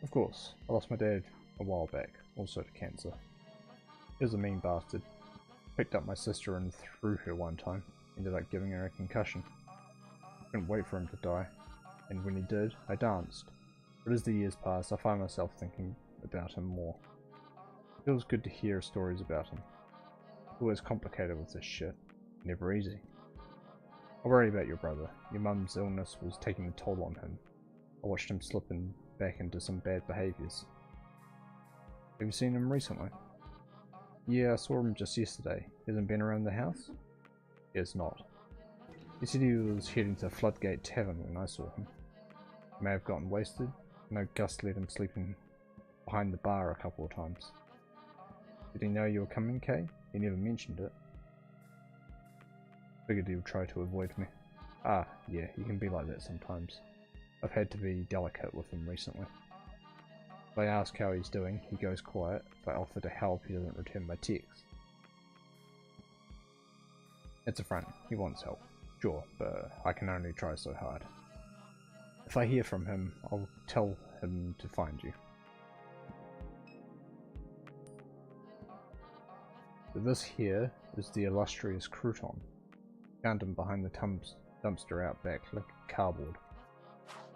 Of course, I lost my dad a while back, also to cancer. He was a mean bastard. Picked up my sister and threw her one time, ended up giving her a concussion. Couldn't wait for him to die, and when he did, I danced. But as the years pass, I find myself thinking about him more. It feels good to hear stories about him. Always complicated with this shit. Never easy. I worry about your brother. Your mum's illness was taking a toll on him. I watched him slipping back into some bad behaviours. Have you seen him recently? Yeah, I saw him just yesterday. Hasn't been around the house? He has not. He said he was heading to Floodgate Tavern when I saw him. He may have gotten wasted. No, Gus let him sleep behind the bar a couple of times. Did he know you were coming, Kay? He never mentioned it. Figured he would try to avoid me. Ah, yeah, he can be like that sometimes. I've had to be delicate with him recently. If I ask how he's doing, he goes quiet. If I offer to help, he doesn't return my text. It's a front. He wants help. Sure, but I can only try so hard. If I hear from him, I'll tell him to find you. So this here is the illustrious Crouton. Found him behind the dumpster out back like cardboard.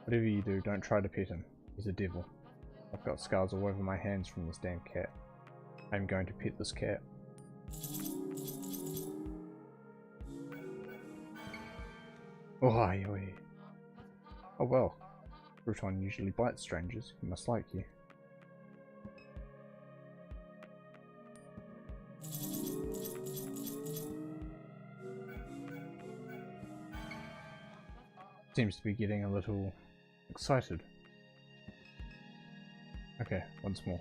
Whatever you do, don't try to pet him. He's a devil. I've got scars all over my hands from this damn cat. I'm going to pet this cat. Oh well. Crouton usually bites strangers. He must like you. Seems to be getting a little excited. Okay, once more.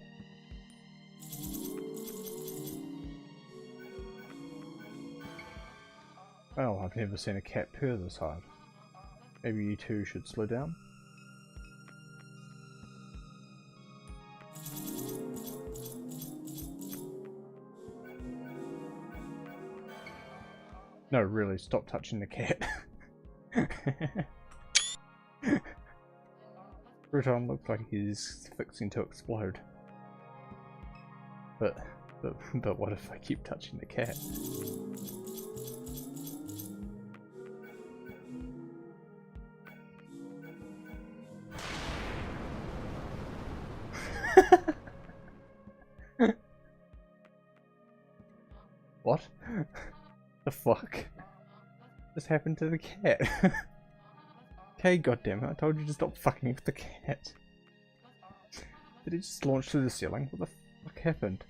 Well, I've never seen a cat purr this hard. Maybe you two should slow down? No, really, stop touching the cat. Crouton looks like he's fixing to explode. But what if I keep touching the cat? What? The fuck? Just happened to the cat? Okay, goddammit, I told you to stop fucking with the cat. Did it just launch through the ceiling? What the fuck happened?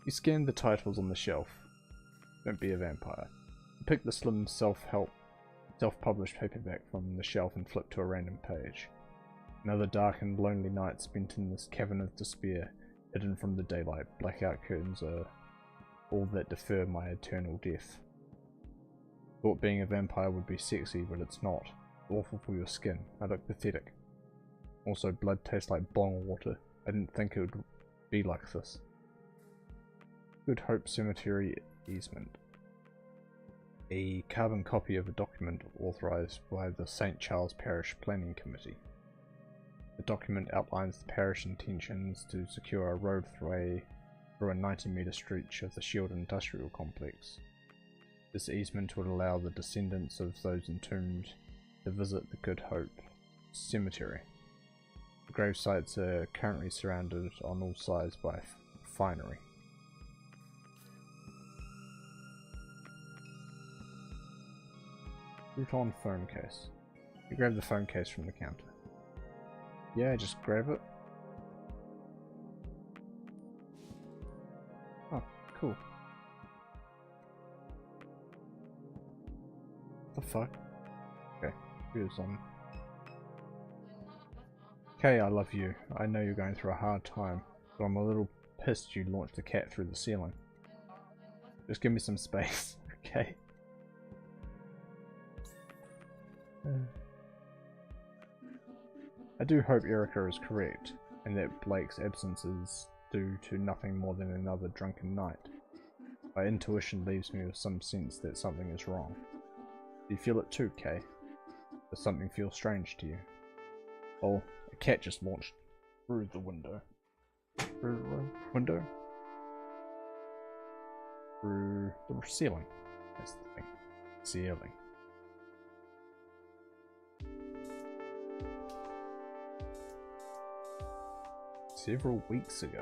You scanned the titles on the shelf. Don't be a vampire. You pick the slim self-published paperback from the shelf and flip to a random page. Another dark and lonely night spent in this cavern of despair, hidden from the daylight. Blackout curtains are all that defer my eternal death. Thought being a vampire would be sexy, but it's not. Awful for your skin. I look pathetic. Also, blood tastes like bong water. I didn't think it would be like this. Good Hope Cemetery easement. A carbon copy of a document authorised by the St. Charles Parish Planning Committee. The document outlines the parish intentions to secure a road through a 90-metre stretch of the Shield Industrial Complex. This easement would allow the descendants of those entombed to visit the Good Hope Cemetery. The grave sites are currently surrounded on all sides by finery. Crouton phone case. You grab the phone case from the counter. Yeah, just grab it. Oh, cool. The fuck? Okay, here's on. Okay, I love you. I know you're going through a hard time, but I'm a little pissed you launched the cat through the ceiling. Just give me some space, okay? I do hope Erica is correct, and that Blake's absence is due to nothing more than another drunken night. My intuition leaves me with some sense that something is wrong. Do you feel it too, Kay? Does something feel strange to you? Oh, a cat just launched through the window. Through the window? Through the ceiling. That's the thing. Ceiling. Several weeks ago.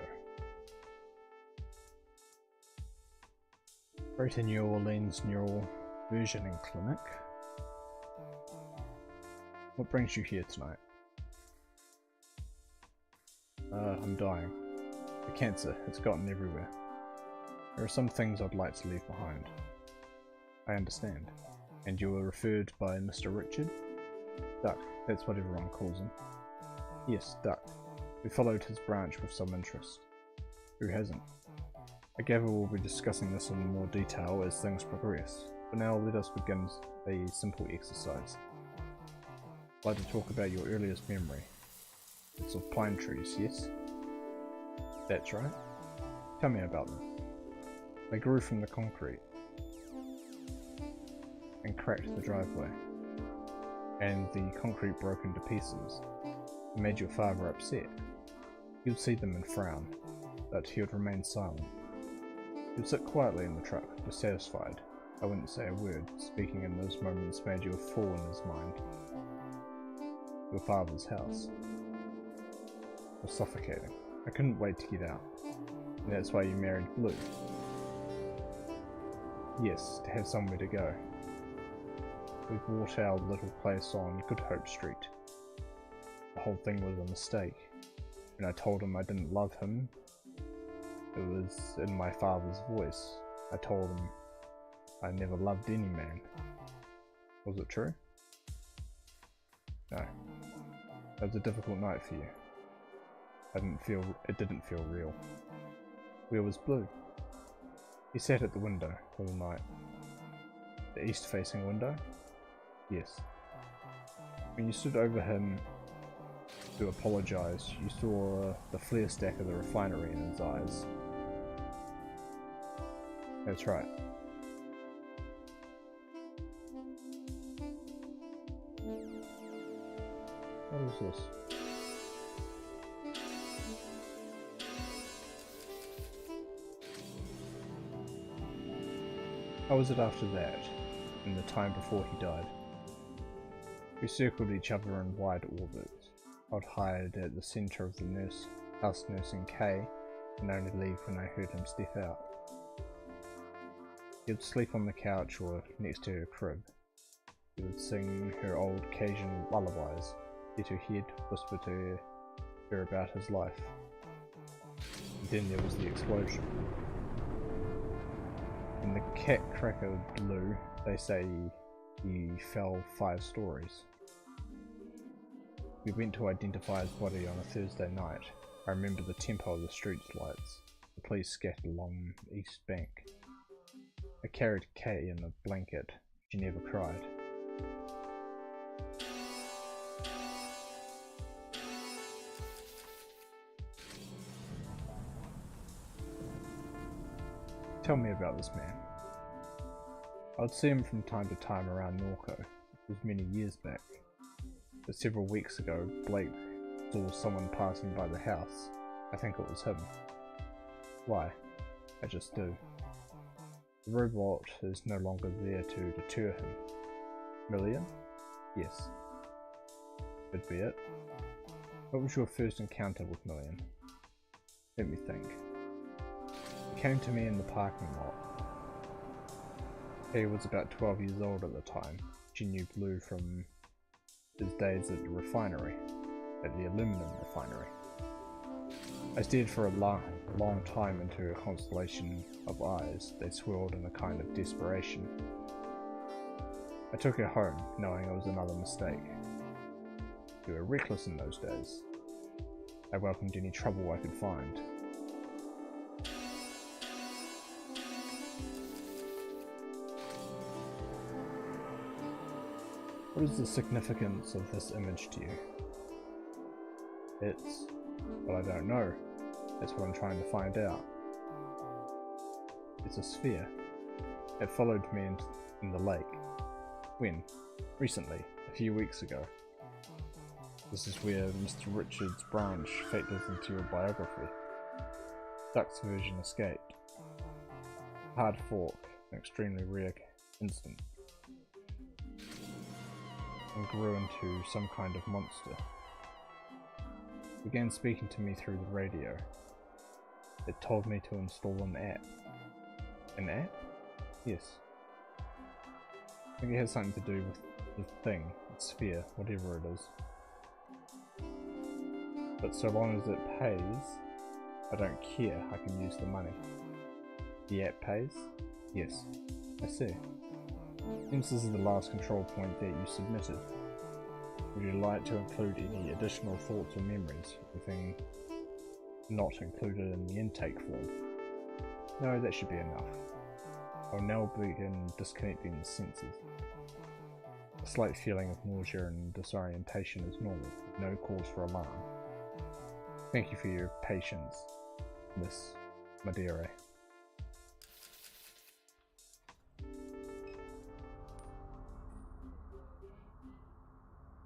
Greater New Orleans Neural Versioning Clinic. What brings you here tonight? I'm dying. The cancer, it's gotten everywhere. There are some things I'd like to leave behind. I understand. And you were referred by Mr. Richard? Duck, that's what everyone calls him. Yes, Duck. We followed his branch with some interest. Who hasn't? I gather we'll be discussing this in more detail as things progress. For now, let us begin a simple exercise. I'd like to talk about your earliest memory. It's of pine trees, yes? That's right. Tell me about them. They grew from the concrete and cracked the driveway, and the concrete broke into pieces. It made your father upset. He would see them and frown, but he would remain silent. He would sit quietly in the truck, dissatisfied. I wouldn't say a word. Speaking in those moments made you a fool in his mind. Your father's house was suffocating. I couldn't wait to get out, and that's why you married Blue. Yes, to have somewhere to go. We bought our little place on Good Hope Street. The whole thing was a mistake. When I told him I didn't love him, it was in my father's voice. I told him I never loved any man. Was it true? No. It was a difficult night for you. It didn't feel real. Where was Blue? He sat at the window all night. The east-facing window? Yes. When you stood over him to apologise, you saw the flare stack of the refinery in his eyes. That's right. What is this? How was it after that, in the time before he died? We circled each other in wide orbits. I'd hide at the centre of the house nursing Kay, and only leave when I heard him step out. He would sleep on the couch or next to her crib. He would sing her old Cajun lullabies, hit her head, whisper to her about his life. And then there was the explosion. When the cat cracker blew, they say he fell 5 stories. We went to identify his body on a Thursday night. I remember the tempo of the street lights. The police scattered along the East Bank. I carried Kay in a blanket. She never cried. Tell me about this man. I'd see him from time to time around Norco. It was many years back. But several weeks ago, Blake saw someone passing by the house. I think it was him. Why? I just do. The robot is no longer there to deter him. Million? Yes. Could be it. What was your first encounter with Million? Let me think. He came to me in the parking lot. He was about 12 years old at the time. She knew Blue from his days at the refinery, at the aluminum refinery. I stared for a long time into a constellation of eyes. They swirled in a kind of desperation. I took her home, knowing it was another mistake. You were reckless in those days. I welcomed any trouble I could find. What is the significance of this image to you? It's... well, I don't know. That's what I'm trying to find out. It's a sphere. It followed me in the lake. When? Recently. A few weeks ago. This is where Mr. Richard's branch factors into your biography. Duck's version escaped. Hard fork, an extremely rare incident, and grew into some kind of monster. Began speaking to me through the radio. It told me to install an app. An app? Yes. I think it has something to do with the thing, its sphere, whatever it is. But so long as it pays, I don't care, I can use the money. The app pays? Yes. I see. Since this is the last control point that you submitted, would you like to include any additional thoughts or memories, anything not included in the intake form? No, that should be enough. I'll now begin disconnecting the senses. A slight feeling of nausea and disorientation is normal, no cause for alarm. Thank you for your patience, Miss Madeira.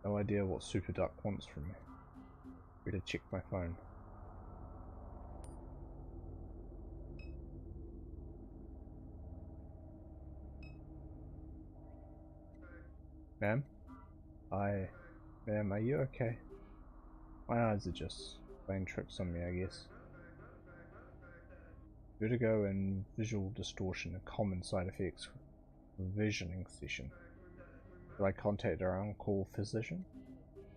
No idea what Super Duck wants from me. Better check my phone. Ma'am? Ma'am, are you okay? My eyes are just playing tricks on me, I guess. Vertigo and visual distortion are common side effects from a visioning session. Should I contact our on-call physician?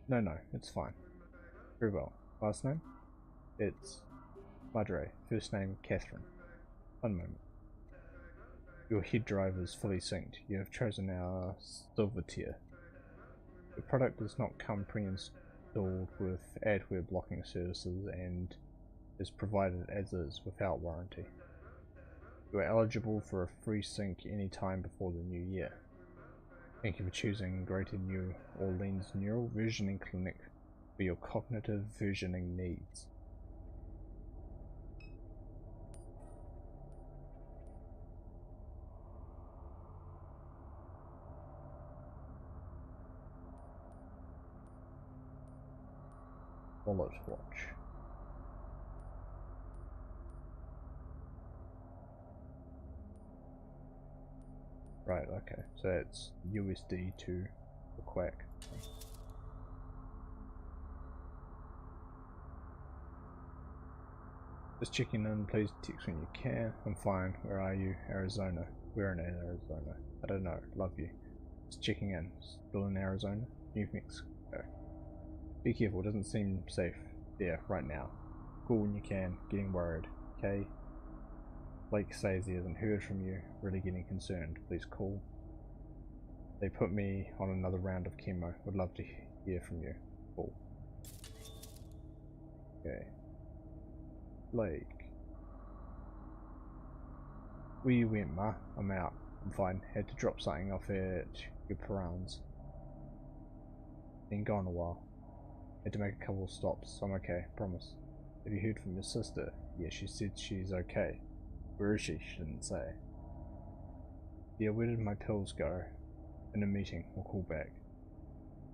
No, it's fine. Very well. Last name? It's Madre. First name, Catherine. One moment. Your head drive is fully synced. You have chosen our silver tier. The product does not come pre-installed with adware blocking services and is provided as is without warranty. You are eligible for a free sync any time before the new year. Thank you for choosing Greater New Orleans Neural Versioning Clinic for your cognitive versioning needs. Wallet watch. Right, okay, so it's USD to the Quack. Just checking in, please text when you can. I'm fine. Where are you? Arizona. We're in Arizona. I don't know. Love you. Just checking in. Still in Arizona? New Mexico. Be careful, it doesn't seem safe there right now. Call when you can. Getting worried. Okay? Blake says he hasn't heard from you. Really getting concerned. Please call. They put me on another round of chemo. Would love to hear from you. Call. Okay. Blake. Where you went, Ma? I'm out. I'm fine. Had to drop something off at your parents. Been gone a while. Had to make a couple of stops. I'm okay, promise. Have you heard from your sister? Yeah, she said she's okay. Where is she? She didn't say. Yeah, where did my pills go? In a meeting. We'll call back.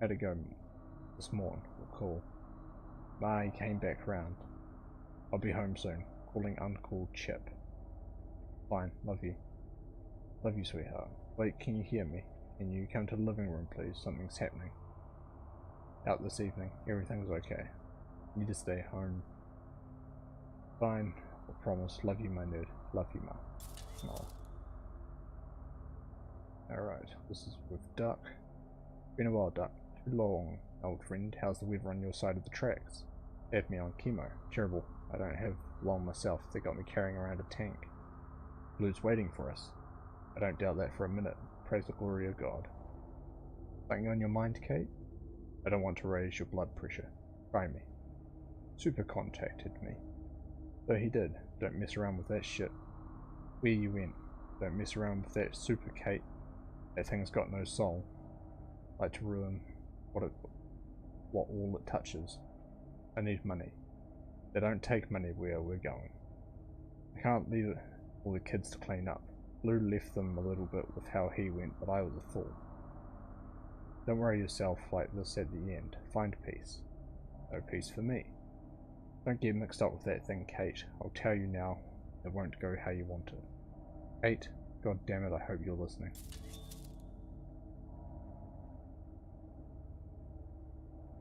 How'd it go this morning? We'll call. Ma, he came back round. I'll be home soon. Calling Uncle Chip. Fine, love you. Love you, sweetheart. Wait, can you hear me? Can you come to the living room, please? Something's happening. Out this evening. Everything's okay. Need to stay home. Fine. I promise. Love you, my nerd. Love you, ma. Smile. Alright, this is with Duck. Been a while, Duck. Too long, old friend. How's the weather on your side of the tracks? Had me on chemo. Terrible. I don't have long myself. They got me carrying around a tank. Blue's waiting for us. I don't doubt that for a minute. Praise the glory of God. Something on your mind, Kate? I don't want to raise your blood pressure. Try me. Super contacted me. So he did. Don't mess around with that shit. Where you went. Don't mess around with that super, Kate. That thing's got no soul. Like to ruin what all it touches. I need money. They don't take money where we're going. I can't leave all the kids to clean up. Blue left them a little bit with how he went, but I was a fool. Don't worry yourself like this at the end. Find peace. No peace for me. Don't get mixed up with that thing, Kate. I'll tell you now, it won't go how you want it. Kate, god damn it, I hope you're listening.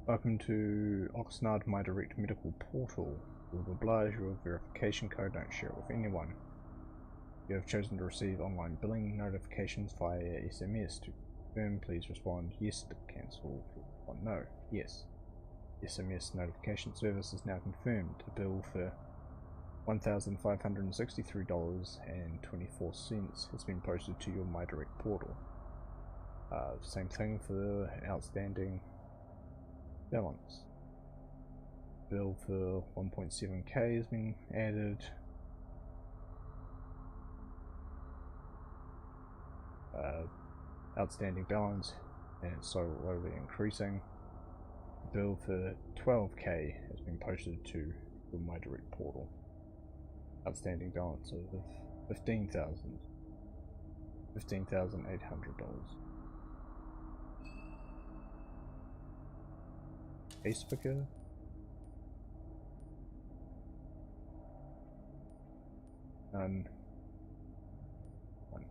Welcome to Oxnard My Direct Medical Portal. With oblige your verification code, don't share it with anyone. You have chosen to receive online billing notifications via SMS. To confirm, please respond yes to cancel. Or no, yes. SMS notification service is now confirmed. A bill for $1,563.24 has been posted to your MyDirect portal. Same thing for the outstanding balance. Bill for 1.7k has been added. Outstanding balance, and it's slowly increasing. Bill for 12k has been posted to the MyDirect portal. Outstanding balance of $15,800. Case picker. None. One.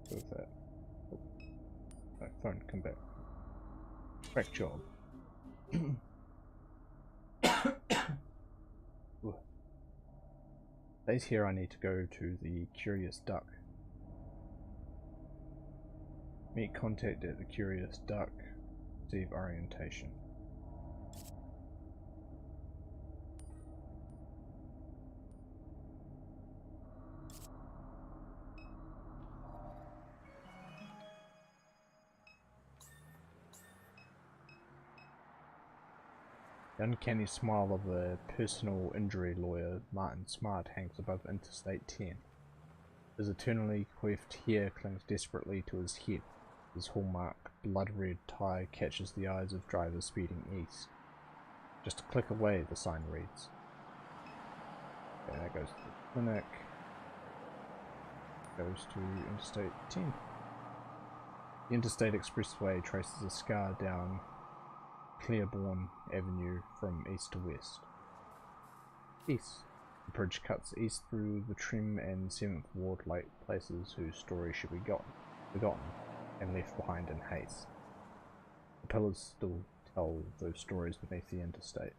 Go with that. Oh. No, phone, come back. Crack job. Days here I need to go to the Curious Duck. Meet contact at the Curious Duck. Receive orientation. The uncanny smile of a personal injury lawyer, Martin Smart, hangs above Interstate 10. His eternally coiffed hair clings desperately to his head. His hallmark blood-red tie catches the eyes of drivers speeding east. Just a click away, the sign reads. Okay, that goes to the clinic. Goes to Interstate 10. The Interstate Expressway traces a scar down Clearbourne Avenue from east to west. East. The bridge cuts east through the Trim and 7th Ward like places whose story should be forgotten and left behind in haste. The pillars still tell those stories beneath the interstate.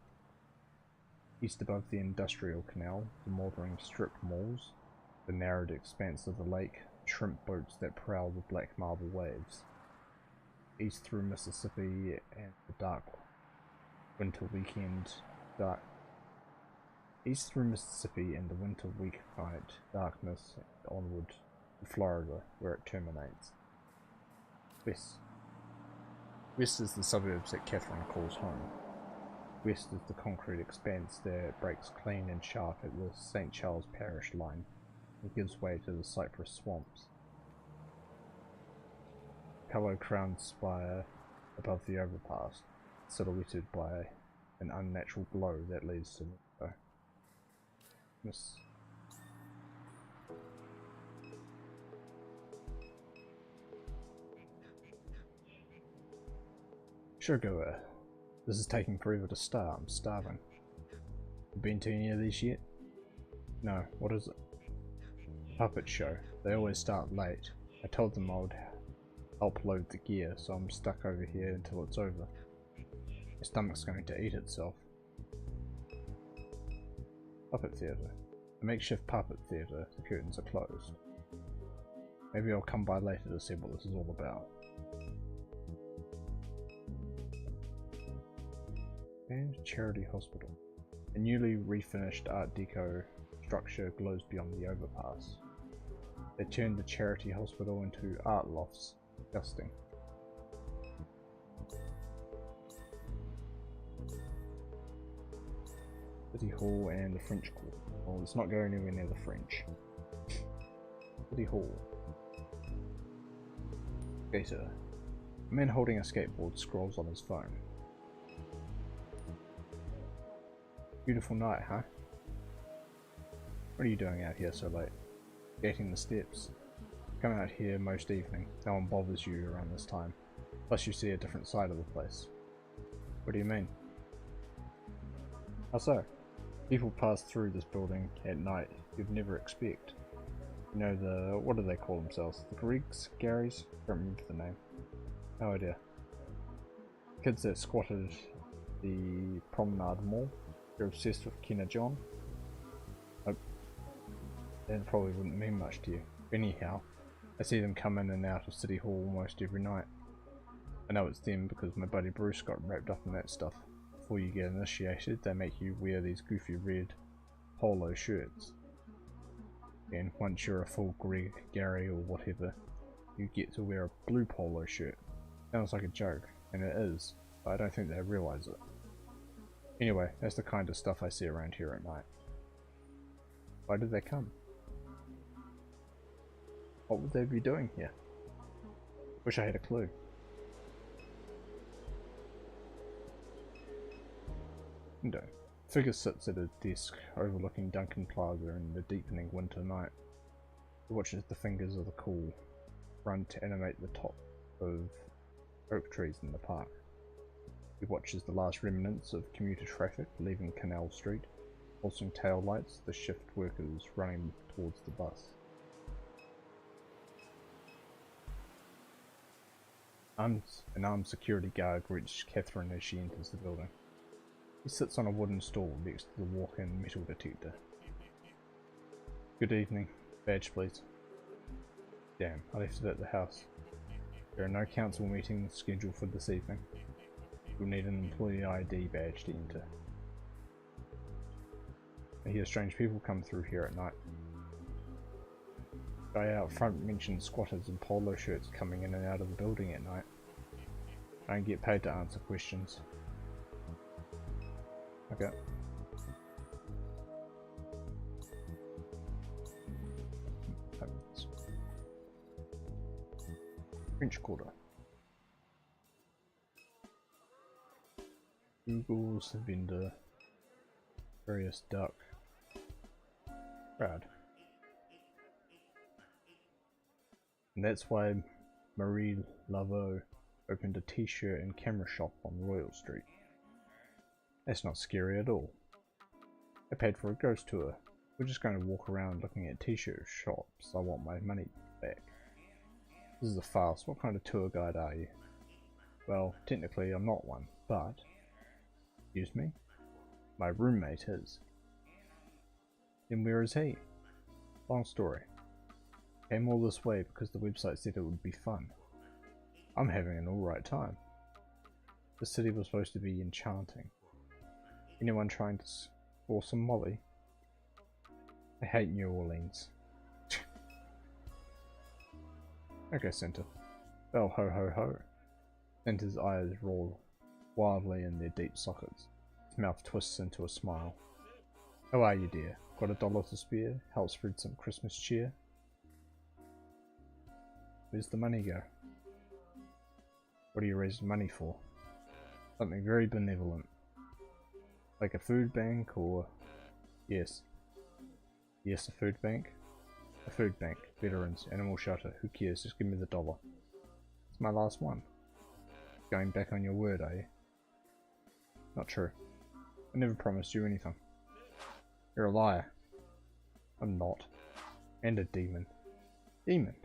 East above the industrial canal, the mouldering strip malls, the narrowed expanse of the lake, shrimp boats that prowl the black marble waves. East through Mississippi and the dark winter weekend East through Mississippi and the winter weeknight darkness and onward to Florida, where it terminates. West. West is the suburbs that Catherine calls home. West is the concrete expanse that breaks clean and sharp at the St. Charles Parish line and gives way to the cypress swamps. Pillow-crowned spire above the overpass, silhouetted by an unnatural glow that leads to NORCO. Miss. Sugar, this is taking forever to start. I'm starving. You been to any of these yet? No, what is it? Puppet show. They always start late. I told them I would upload the gear, so I'm stuck over here until it's over. My stomach's going to eat itself. Puppet theatre. A makeshift puppet theatre. The curtains are closed. Maybe I'll come by later to see what this is all about. And Charity Hospital. A newly refinished Art Deco structure glows beyond the overpass. They turned the Charity Hospital into art lofts. Disgusting. City Hall and the French Court. Well, let's not go anywhere near the French. City Hall. Gator. A man holding a skateboard scrolls on his phone. Beautiful night, huh? What are you doing out here so late? Gating the steps. Come out here most evening. No one bothers you around this time. Plus you see a different side of the place. What do you mean? How so? People pass through this building at night you'd never expect. You know the... what do they call themselves? The Greeks? Garys? Don't remember the name. No idea. Kids that squatted the Promenade Mall. They're obsessed with Kenna John. Oh, that probably wouldn't mean much to you. Anyhow, I see them come in and out of City Hall almost every night. I know it's them because my buddy Bruce got wrapped up in that stuff. Before you get initiated, they make you wear these goofy red polo shirts. And once you're a full Greg, Gary or whatever, you get to wear a blue polo shirt. Sounds like a joke, and it is, but I don't think they realise it. Anyway, that's the kind of stuff I see around here at night. Why did they come? What would they be doing here? Wish I had a clue. Window. Figure sits at a desk overlooking Duncan Plaza in the deepening winter night. He watches the fingers of the cool run to animate the top of oak trees in the park. He watches the last remnants of commuter traffic leaving Canal Street, pulsing tail lights, the shift workers running towards the bus. An armed security guard greets Catherine as she enters the building. He sits on a wooden stool next to the walk-in metal detector. Good evening. Badge, please. Damn, I left it at the house. There are no council meetings scheduled for this evening. You'll need an employee ID badge to enter. I hear strange people come through here at night. The guy out front mentioned squatters in polo shirts coming in and out of the building at night. I don't get paid to answer questions. Okay. French Quarter. Google's vendor. Various duck. Rad. And that's why Marie Laveau opened a t-shirt and camera shop on Royal Street. That's not scary at all. I paid for a ghost tour. We're just going to walk around looking at t-shirt shops. I want my money back. This is a farce. What kind of tour guide are you? Well, technically I'm not one, but... Excuse me? My roommate is. Then where is he? Long story. Came all this way because the website said it would be fun. I'm having an alright time. The city was supposed to be enchanting. Anyone trying to score some Molly? I hate New Orleans. Okay, Center. Oh, ho ho ho. Center's eyes roll wildly in their deep sockets. His mouth twists into a smile. How are you, dear? Got $1 to spare? Help spread some Christmas cheer? Where's the money go? What are you raising money for? Something very benevolent. Like a food bank or... Yes. Yes, a food bank. A food bank. Veterans. Animal shelter. Who cares? Just give me the $1. It's my last one. Going back on your word, are you? Not true. I never promised you anything. You're a liar. I'm not. And a demon. Demon?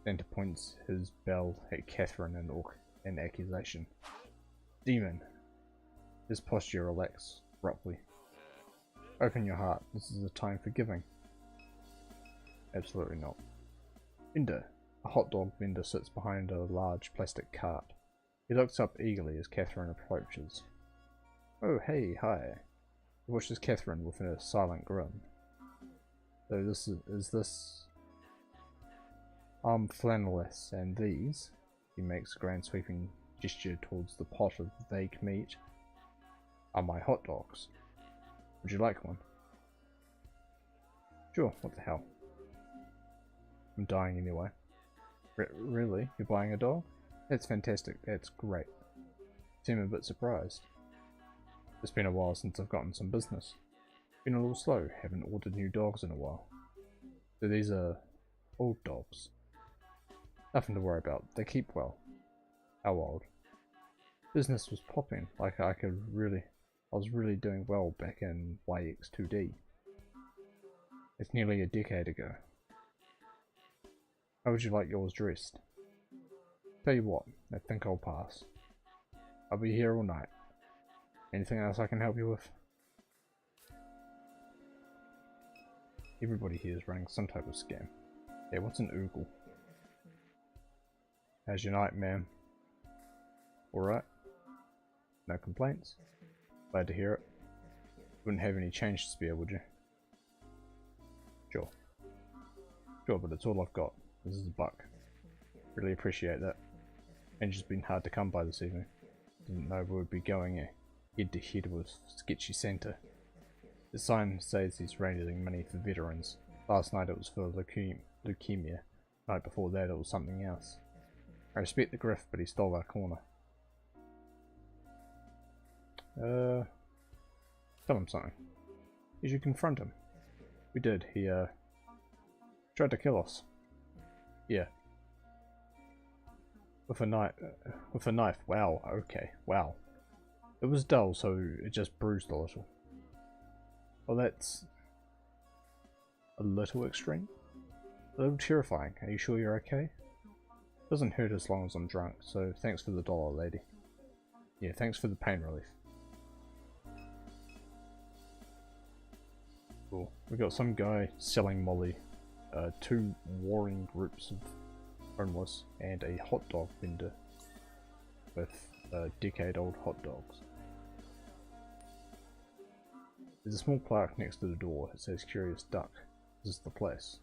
Santa points his bell at Catherine in accusation. Demon! His posture relaxes abruptly. Open your heart, this is a time for giving. Absolutely not. Vendor. A hot dog vendor sits behind a large plastic cart. He looks up eagerly as Catherine approaches. Oh, hey, hi. He watches Catherine with a silent grin. So this is this... flanneless, and these... He makes a grand sweeping gesture towards the pot of vague meat. Are my hot dogs. Would you like one? Sure, what the hell. I'm dying anyway. Really? You're buying a dog? That's fantastic, that's great. You seem a bit surprised. It's been a while since I've gotten some business. Been a little slow, haven't ordered new dogs in a while. So these are old dogs. Nothing to worry about, they keep well. How old? Business was popping, like I was really doing well back in YX2D. It's nearly a decade ago. How would you like yours dressed? Tell you what, I think I'll pass. I'll be here all night. Anything else I can help you with? Everybody here is running some type of scam. Yeah, what's an oogle? How's your night, ma'am? Alright? No complaints? Glad to hear it. Wouldn't have any change to spare, would you? Sure. Sure, but it's all I've got. This is a buck. Really appreciate that. And just been hard to come by this evening. Didn't know we would be going head to head with sketchy Santa. The sign says he's raising money for veterans. Last night it was for leukemia. Night before that it was something else. I respect the grift, but he stole our corner. Tell him something. You should confront him. We did. He tried to kill us. Yeah. With a knife. Wow. Okay. Wow. It was dull, so it just bruised a little. Well, that's a little extreme. A little terrifying. Are you sure you're okay? Doesn't hurt as long as I'm drunk, so thanks for the dollar, lady. Yeah, thanks for the pain relief. Cool. We got some guy selling Molly, two warring groups of homeless, and a hot dog vendor with decade-old hot dogs. There's a small plaque next to the door. It says "Curious Duck." This is the place.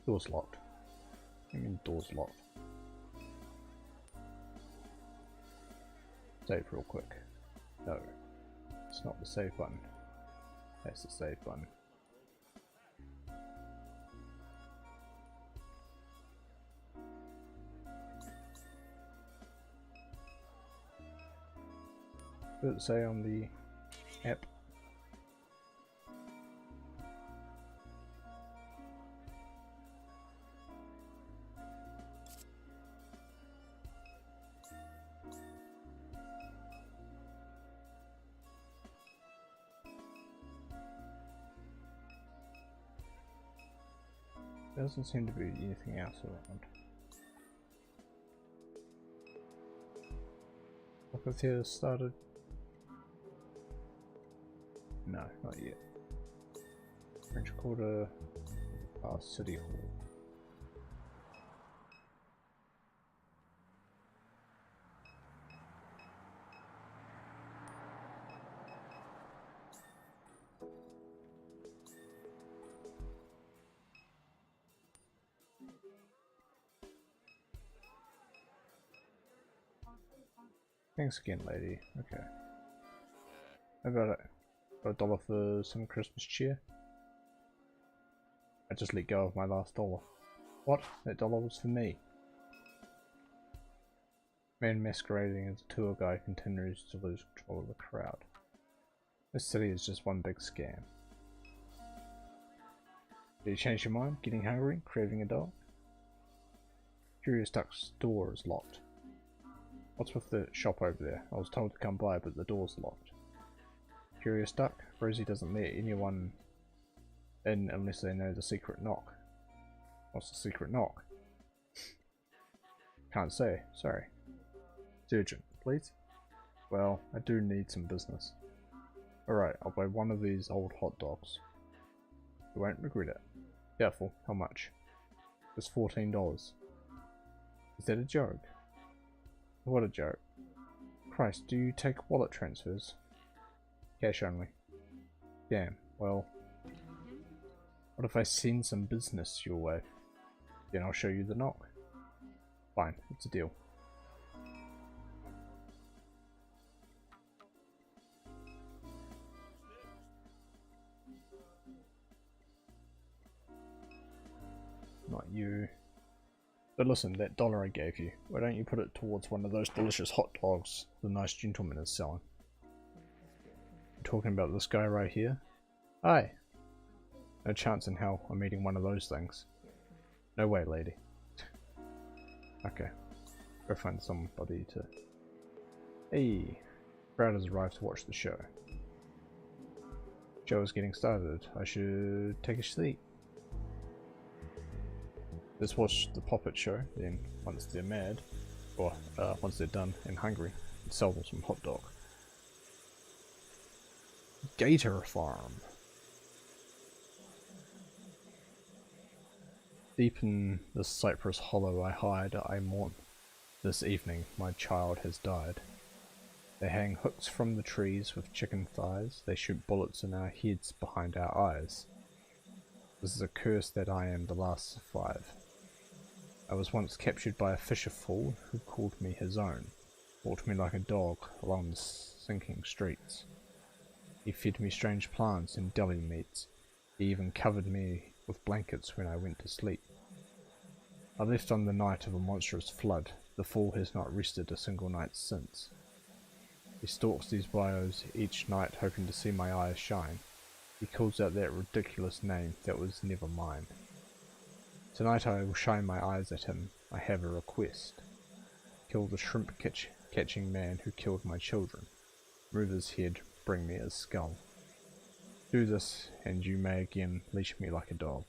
Door's locked. I mean, door's locked. Save real quick. No, it's not the save button. That's the save button. What does it say on the app? There doesn't seem to be anything else around. Look if here started. No, not yet. French Quarter, City Hall. Thanks again, lady. Okay. How about it? Got $1 for some Christmas cheer? I just let go of my last $1. What? That $1 was for me. Man masquerading as a tour guide continues to lose control of the crowd. This city is just one big scam. Did you change your mind? Getting hungry? Craving a dog? Curious Duck's door is locked. What's with the shop over there? I was told to come by, but the door's locked. Curious Duck? Rosie doesn't let anyone in unless they know the secret knock. What's the secret knock? Can't say, sorry. It's urgent, please? Well, I do need some business. Alright, I'll buy one of these old hot dogs. You won't regret it. Careful, how much? Just $14. Is that a joke? What a joke. Christ, do you take wallet transfers? Cash only. Damn, well... What if I send some business your way? Then I'll show you the knock. Fine, it's a deal. Not you. But listen, that dollar I gave you, why don't you put it towards one of those delicious hot dogs the nice gentleman is selling? I'm talking about this guy right here? Hi! No chance in hell I'm eating one of those things. No way, lady. Okay. Go find somebody to... Hey! Crowd has arrived to watch the show. Show is getting started. I should take a seat. Let's watch the puppet show, then once they're mad, or once they're done and hungry, sell them some hot dog. Gator Farm. Deep in this cypress hollow I hide, I mourn. This evening my child has died. They hang hooks from the trees with chicken thighs, they shoot bullets in our heads behind our eyes. This is a curse that I am the last of 5. I was once captured by a fisher fool who called me his own, walked me like a dog along the sinking streets. He fed me strange plants and deli meats. He even covered me with blankets when I went to sleep. I left on the night of a monstrous flood. The fool has not rested a single night since. He stalks these bios each night hoping to see my eyes shine. He calls out that ridiculous name that was never mine. Tonight I will shine my eyes at him. I have a request. Kill the shrimp catching man who killed my children. Remove his head, bring me his skull. Do this, and you may again leash me like a dog.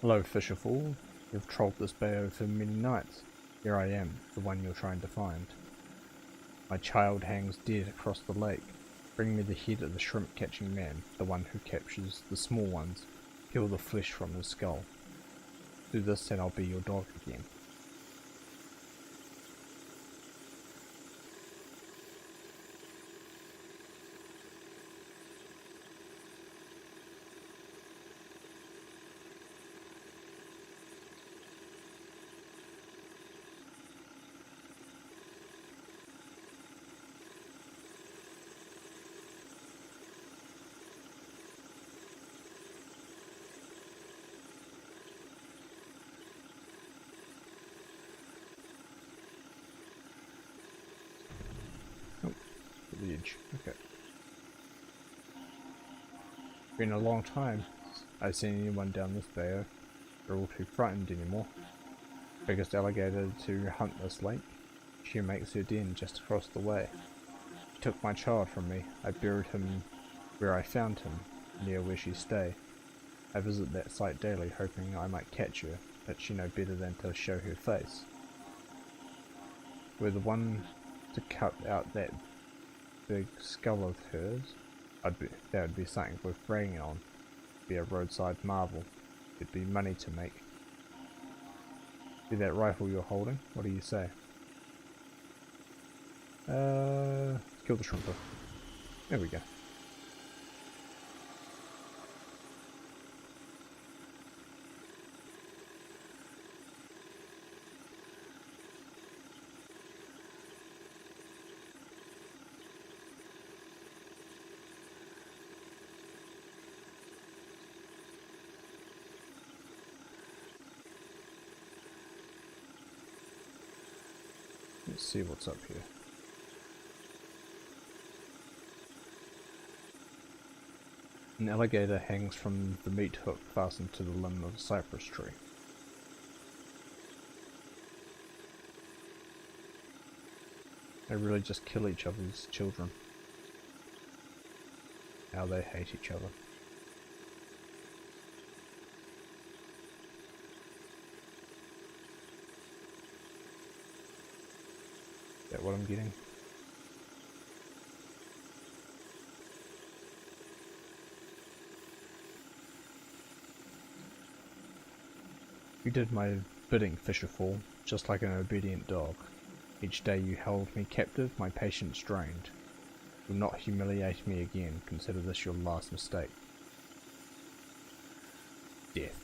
Hello, fisher fool. You've trolled this bayou for many nights. Here I am, the one you're trying to find. My child hangs dead across the lake. Bring me the head of the shrimp-catching man, the one who captures the small ones. Peel the flesh from his skull. Do this and I'll be your dog again. The edge. Okay. Been a long time. I've seen anyone down this bayou. They're all too frightened anymore. Biggest alligator to hunt this lake. She makes her den just across the way. She took my child from me. I buried him where I found him, near where she stay. I visit that site daily, hoping I might catch her, but she no better than to show her face. We're the one to cut out that big skull of hers. That would be something worth bragging on. Be a roadside marvel. It'd be money to make. See that rifle you're holding? What do you say? Kill the shrimper. There we go. Let's see what's up here. An alligator hangs from the meat hook fastened to the limb of a cypress tree. They really just kill each other's children. How they hate each other. Is that what I'm getting? You did my bidding, Fisherfall, just like an obedient dog. Each day you held me captive, my patience drained. Do not humiliate me again. Consider this your last mistake. Death.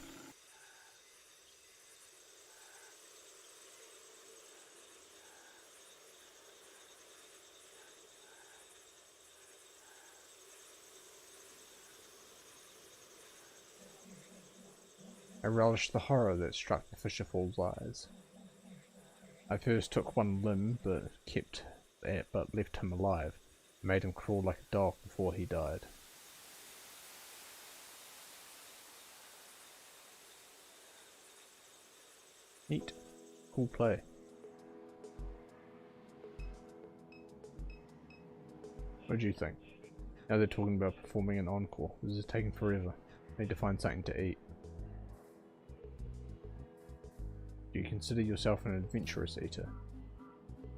I relished the horror that struck the Fisherfall's eyes. I first took one limb, but left him alive. Made him crawl like a dog before he died. Neat. Cool play. What do you think? Now they're talking about performing an encore. This is taking forever. Need to find something to eat. Do you consider yourself an adventurous eater?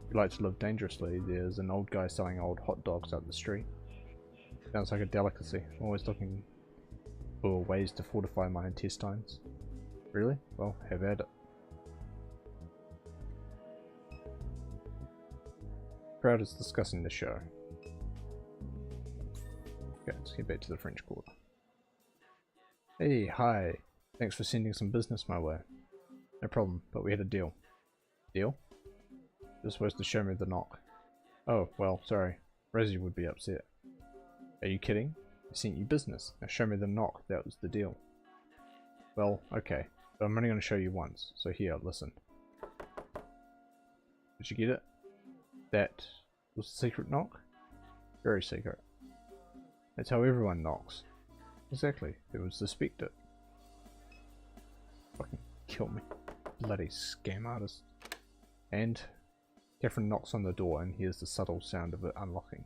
If you like to live dangerously, there's an old guy selling old hot dogs up the street. Sounds like a delicacy. I'm always looking for ways to fortify my intestines. Really? Well, have at it. Crowd is discussing the show. Okay, let's get back to the French Quarter. Hey, hi. Thanks for sending some business my way. No problem, but we had a deal. Deal? You're supposed to show me the knock. Oh, well, sorry. Rosie would be upset. Are you kidding? I sent you business. Now show me the knock. That was the deal. Well, okay. But I'm only going to show you once. So here, listen. Did you get it? That was the secret knock? Very secret. That's how everyone knocks. Exactly. Who would suspect it? Fucking kill me. Bloody scam artist. And Catherine knocks on the door and hears the subtle sound of it unlocking.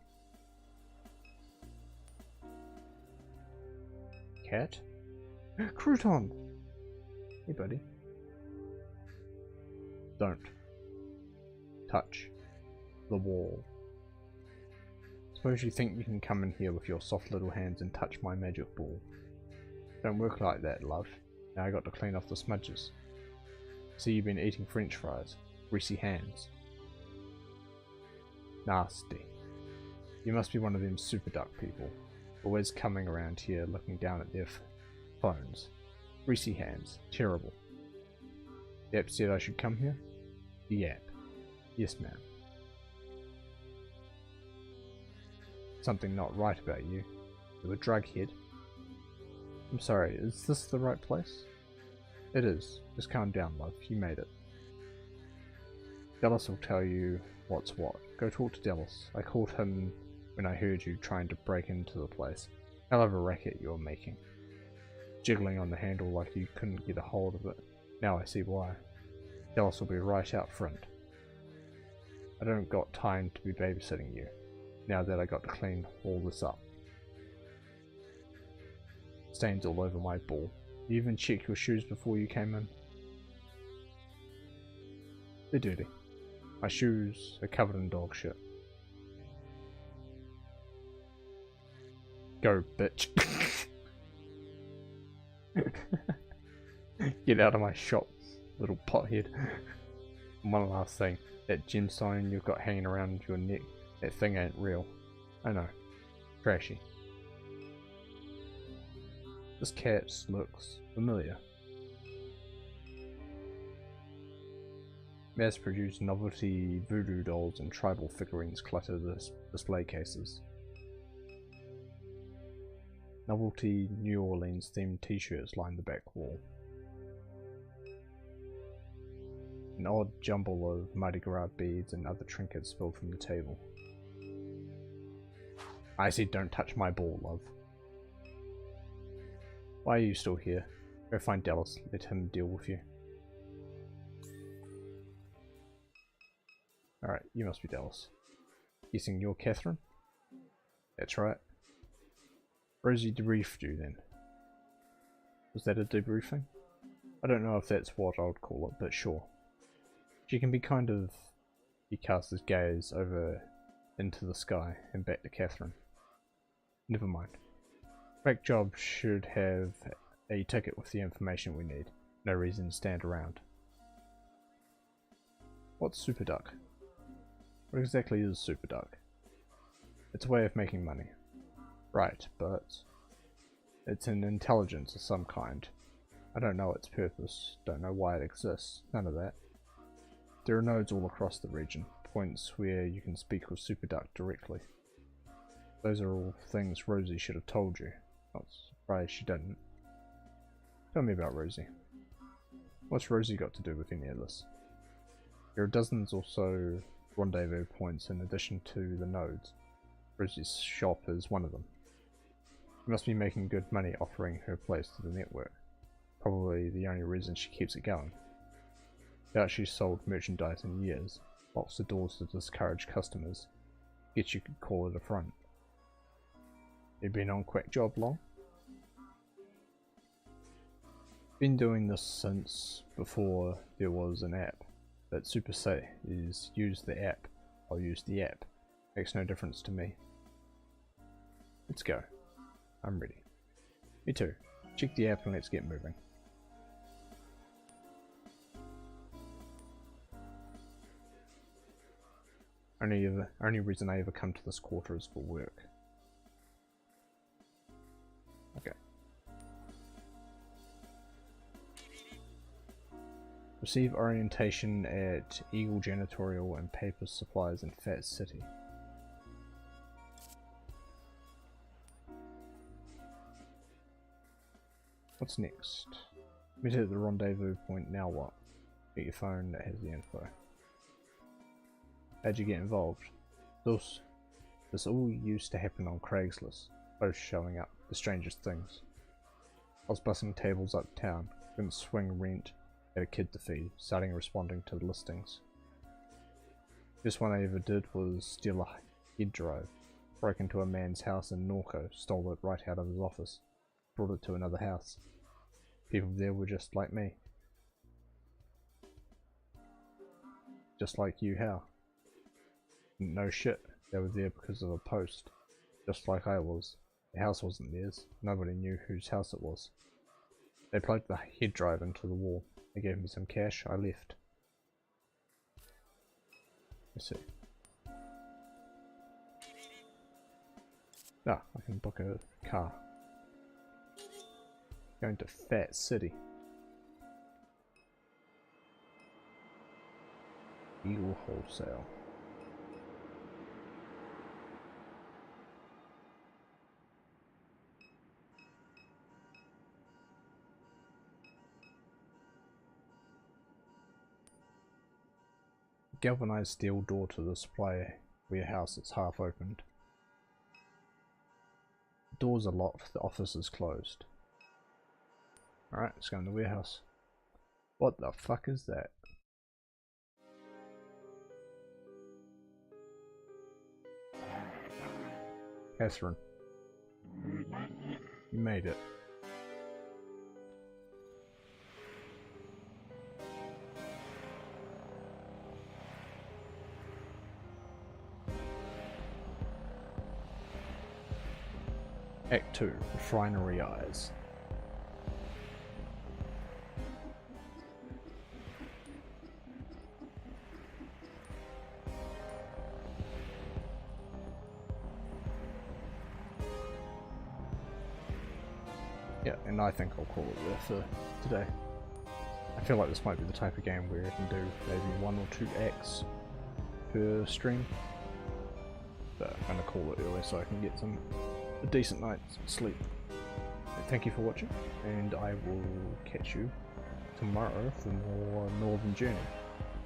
Cat? Crouton! Hey buddy. Don't touch the wall. Suppose you think you can come in here with your soft little hands and touch my magic ball. Don't work like that, love. Now I got to clean off the smudges. See, you've been eating french fries. Greasy hands. Nasty. You must be one of them super duck people. Always coming around here looking down at their phones. Greasy hands. Terrible. The app said I should come here? The app. Yes, ma'am. Something not right about you. You're a drug head. I'm sorry, is this the right place? It is. Just calm down, love. You made it. Dallas will tell you what's what. Go talk to Dallas. I called him when I heard you trying to break into the place. Hell of a racket you're making. Jiggling on the handle like you couldn't get a hold of it. Now I see why. Dallas will be right out front. I don't got time to be babysitting you, now that I got to clean all this up. Stains all over my ball. You even checked your shoes before you came in? They're dirty. My shoes are covered in dog shit. Go, bitch. Get out of my shop, little pothead. One last thing. That gemstone you've got hanging around your neck, that thing ain't real. I know. Trashy. This cat looks familiar. Mass-produced novelty voodoo dolls and tribal figurines clutter the display cases. Novelty New Orleans themed t-shirts line the back wall. An odd jumble of Mardi Gras beads and other trinkets spilled from the table. I said don't touch my ball, love. Why are you still here? Go find Dallas, let him deal with you. Alright, you must be Dallas. Guessing you're Catherine? That's right. Rosie debriefed you then. Was that a debriefing? I don't know if that's what I would call it, but sure. She can be kind of... He casts his gaze over into the sky and back to Catherine. Never mind. Crack job should have a ticket with the information we need. No reason to stand around. What's Super Duck? What exactly is Super Duck? It's a way of making money. Right, but it's an intelligence of some kind. I don't know its purpose, don't know why it exists, none of that. There are nodes all across the region, points where you can speak with Super Duck directly. Those are all things Rosie should have told you. Not surprised she didn't. Tell me about Rosie. What's Rosie got to do with any of this? There are dozens or so rendezvous points in addition to the nodes. Rosie's shop is one of them. She must be making good money offering her place to the network. Probably the only reason she keeps it going. Doubt she's sold merchandise in years. Locks the doors to discourage customers. Guess you could call it a front. You been on Quack Job long? Been doing this since before there was an app. But Super say is use the app. I'll use the app. Makes no difference to me. Let's go. I'm ready. Me too. Check the app and let's get moving. Only reason I ever come to this quarter is for work. Okay. Receive orientation at Eagle Janitorial and Paper Supplies in Fat City. What's next? Meet at the rendezvous point, now what? Get your phone that has the info. How'd you get involved? This all used to happen on Craigslist. Posts showing up, the strangest things. I was bussing tables uptown, couldn't swing rent, had a kid to feed, starting responding to the listings. First one I ever did was steal a head drive. Broke into a man's house in NORCO, stole it right out of his office, brought it to another house. People there were just like me. Just like you, how? No shit, they were there because of a post. Just like I was. The house wasn't theirs, nobody knew whose house it was. They plugged the head drive into the wall. They gave me some cash, I left. Let's see. Ah, I can book a car. Going to Fat City. Eagle Wholesale. Galvanized steel door to the supply warehouse is half opened. The doors are locked, the office is closed. Alright, let's go in the warehouse. What the fuck is that? Catherine. You made it. Act 2, Refinery Eyes. Yeah, and I think I'll call it there for today. I feel like this might be the type of game where you can do maybe 1 or 2 acts per stream. But I'm going to call it early so I can get a decent night's sleep. Thank you for watching, and I will catch you tomorrow for more Northern Journey.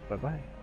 Bye bye.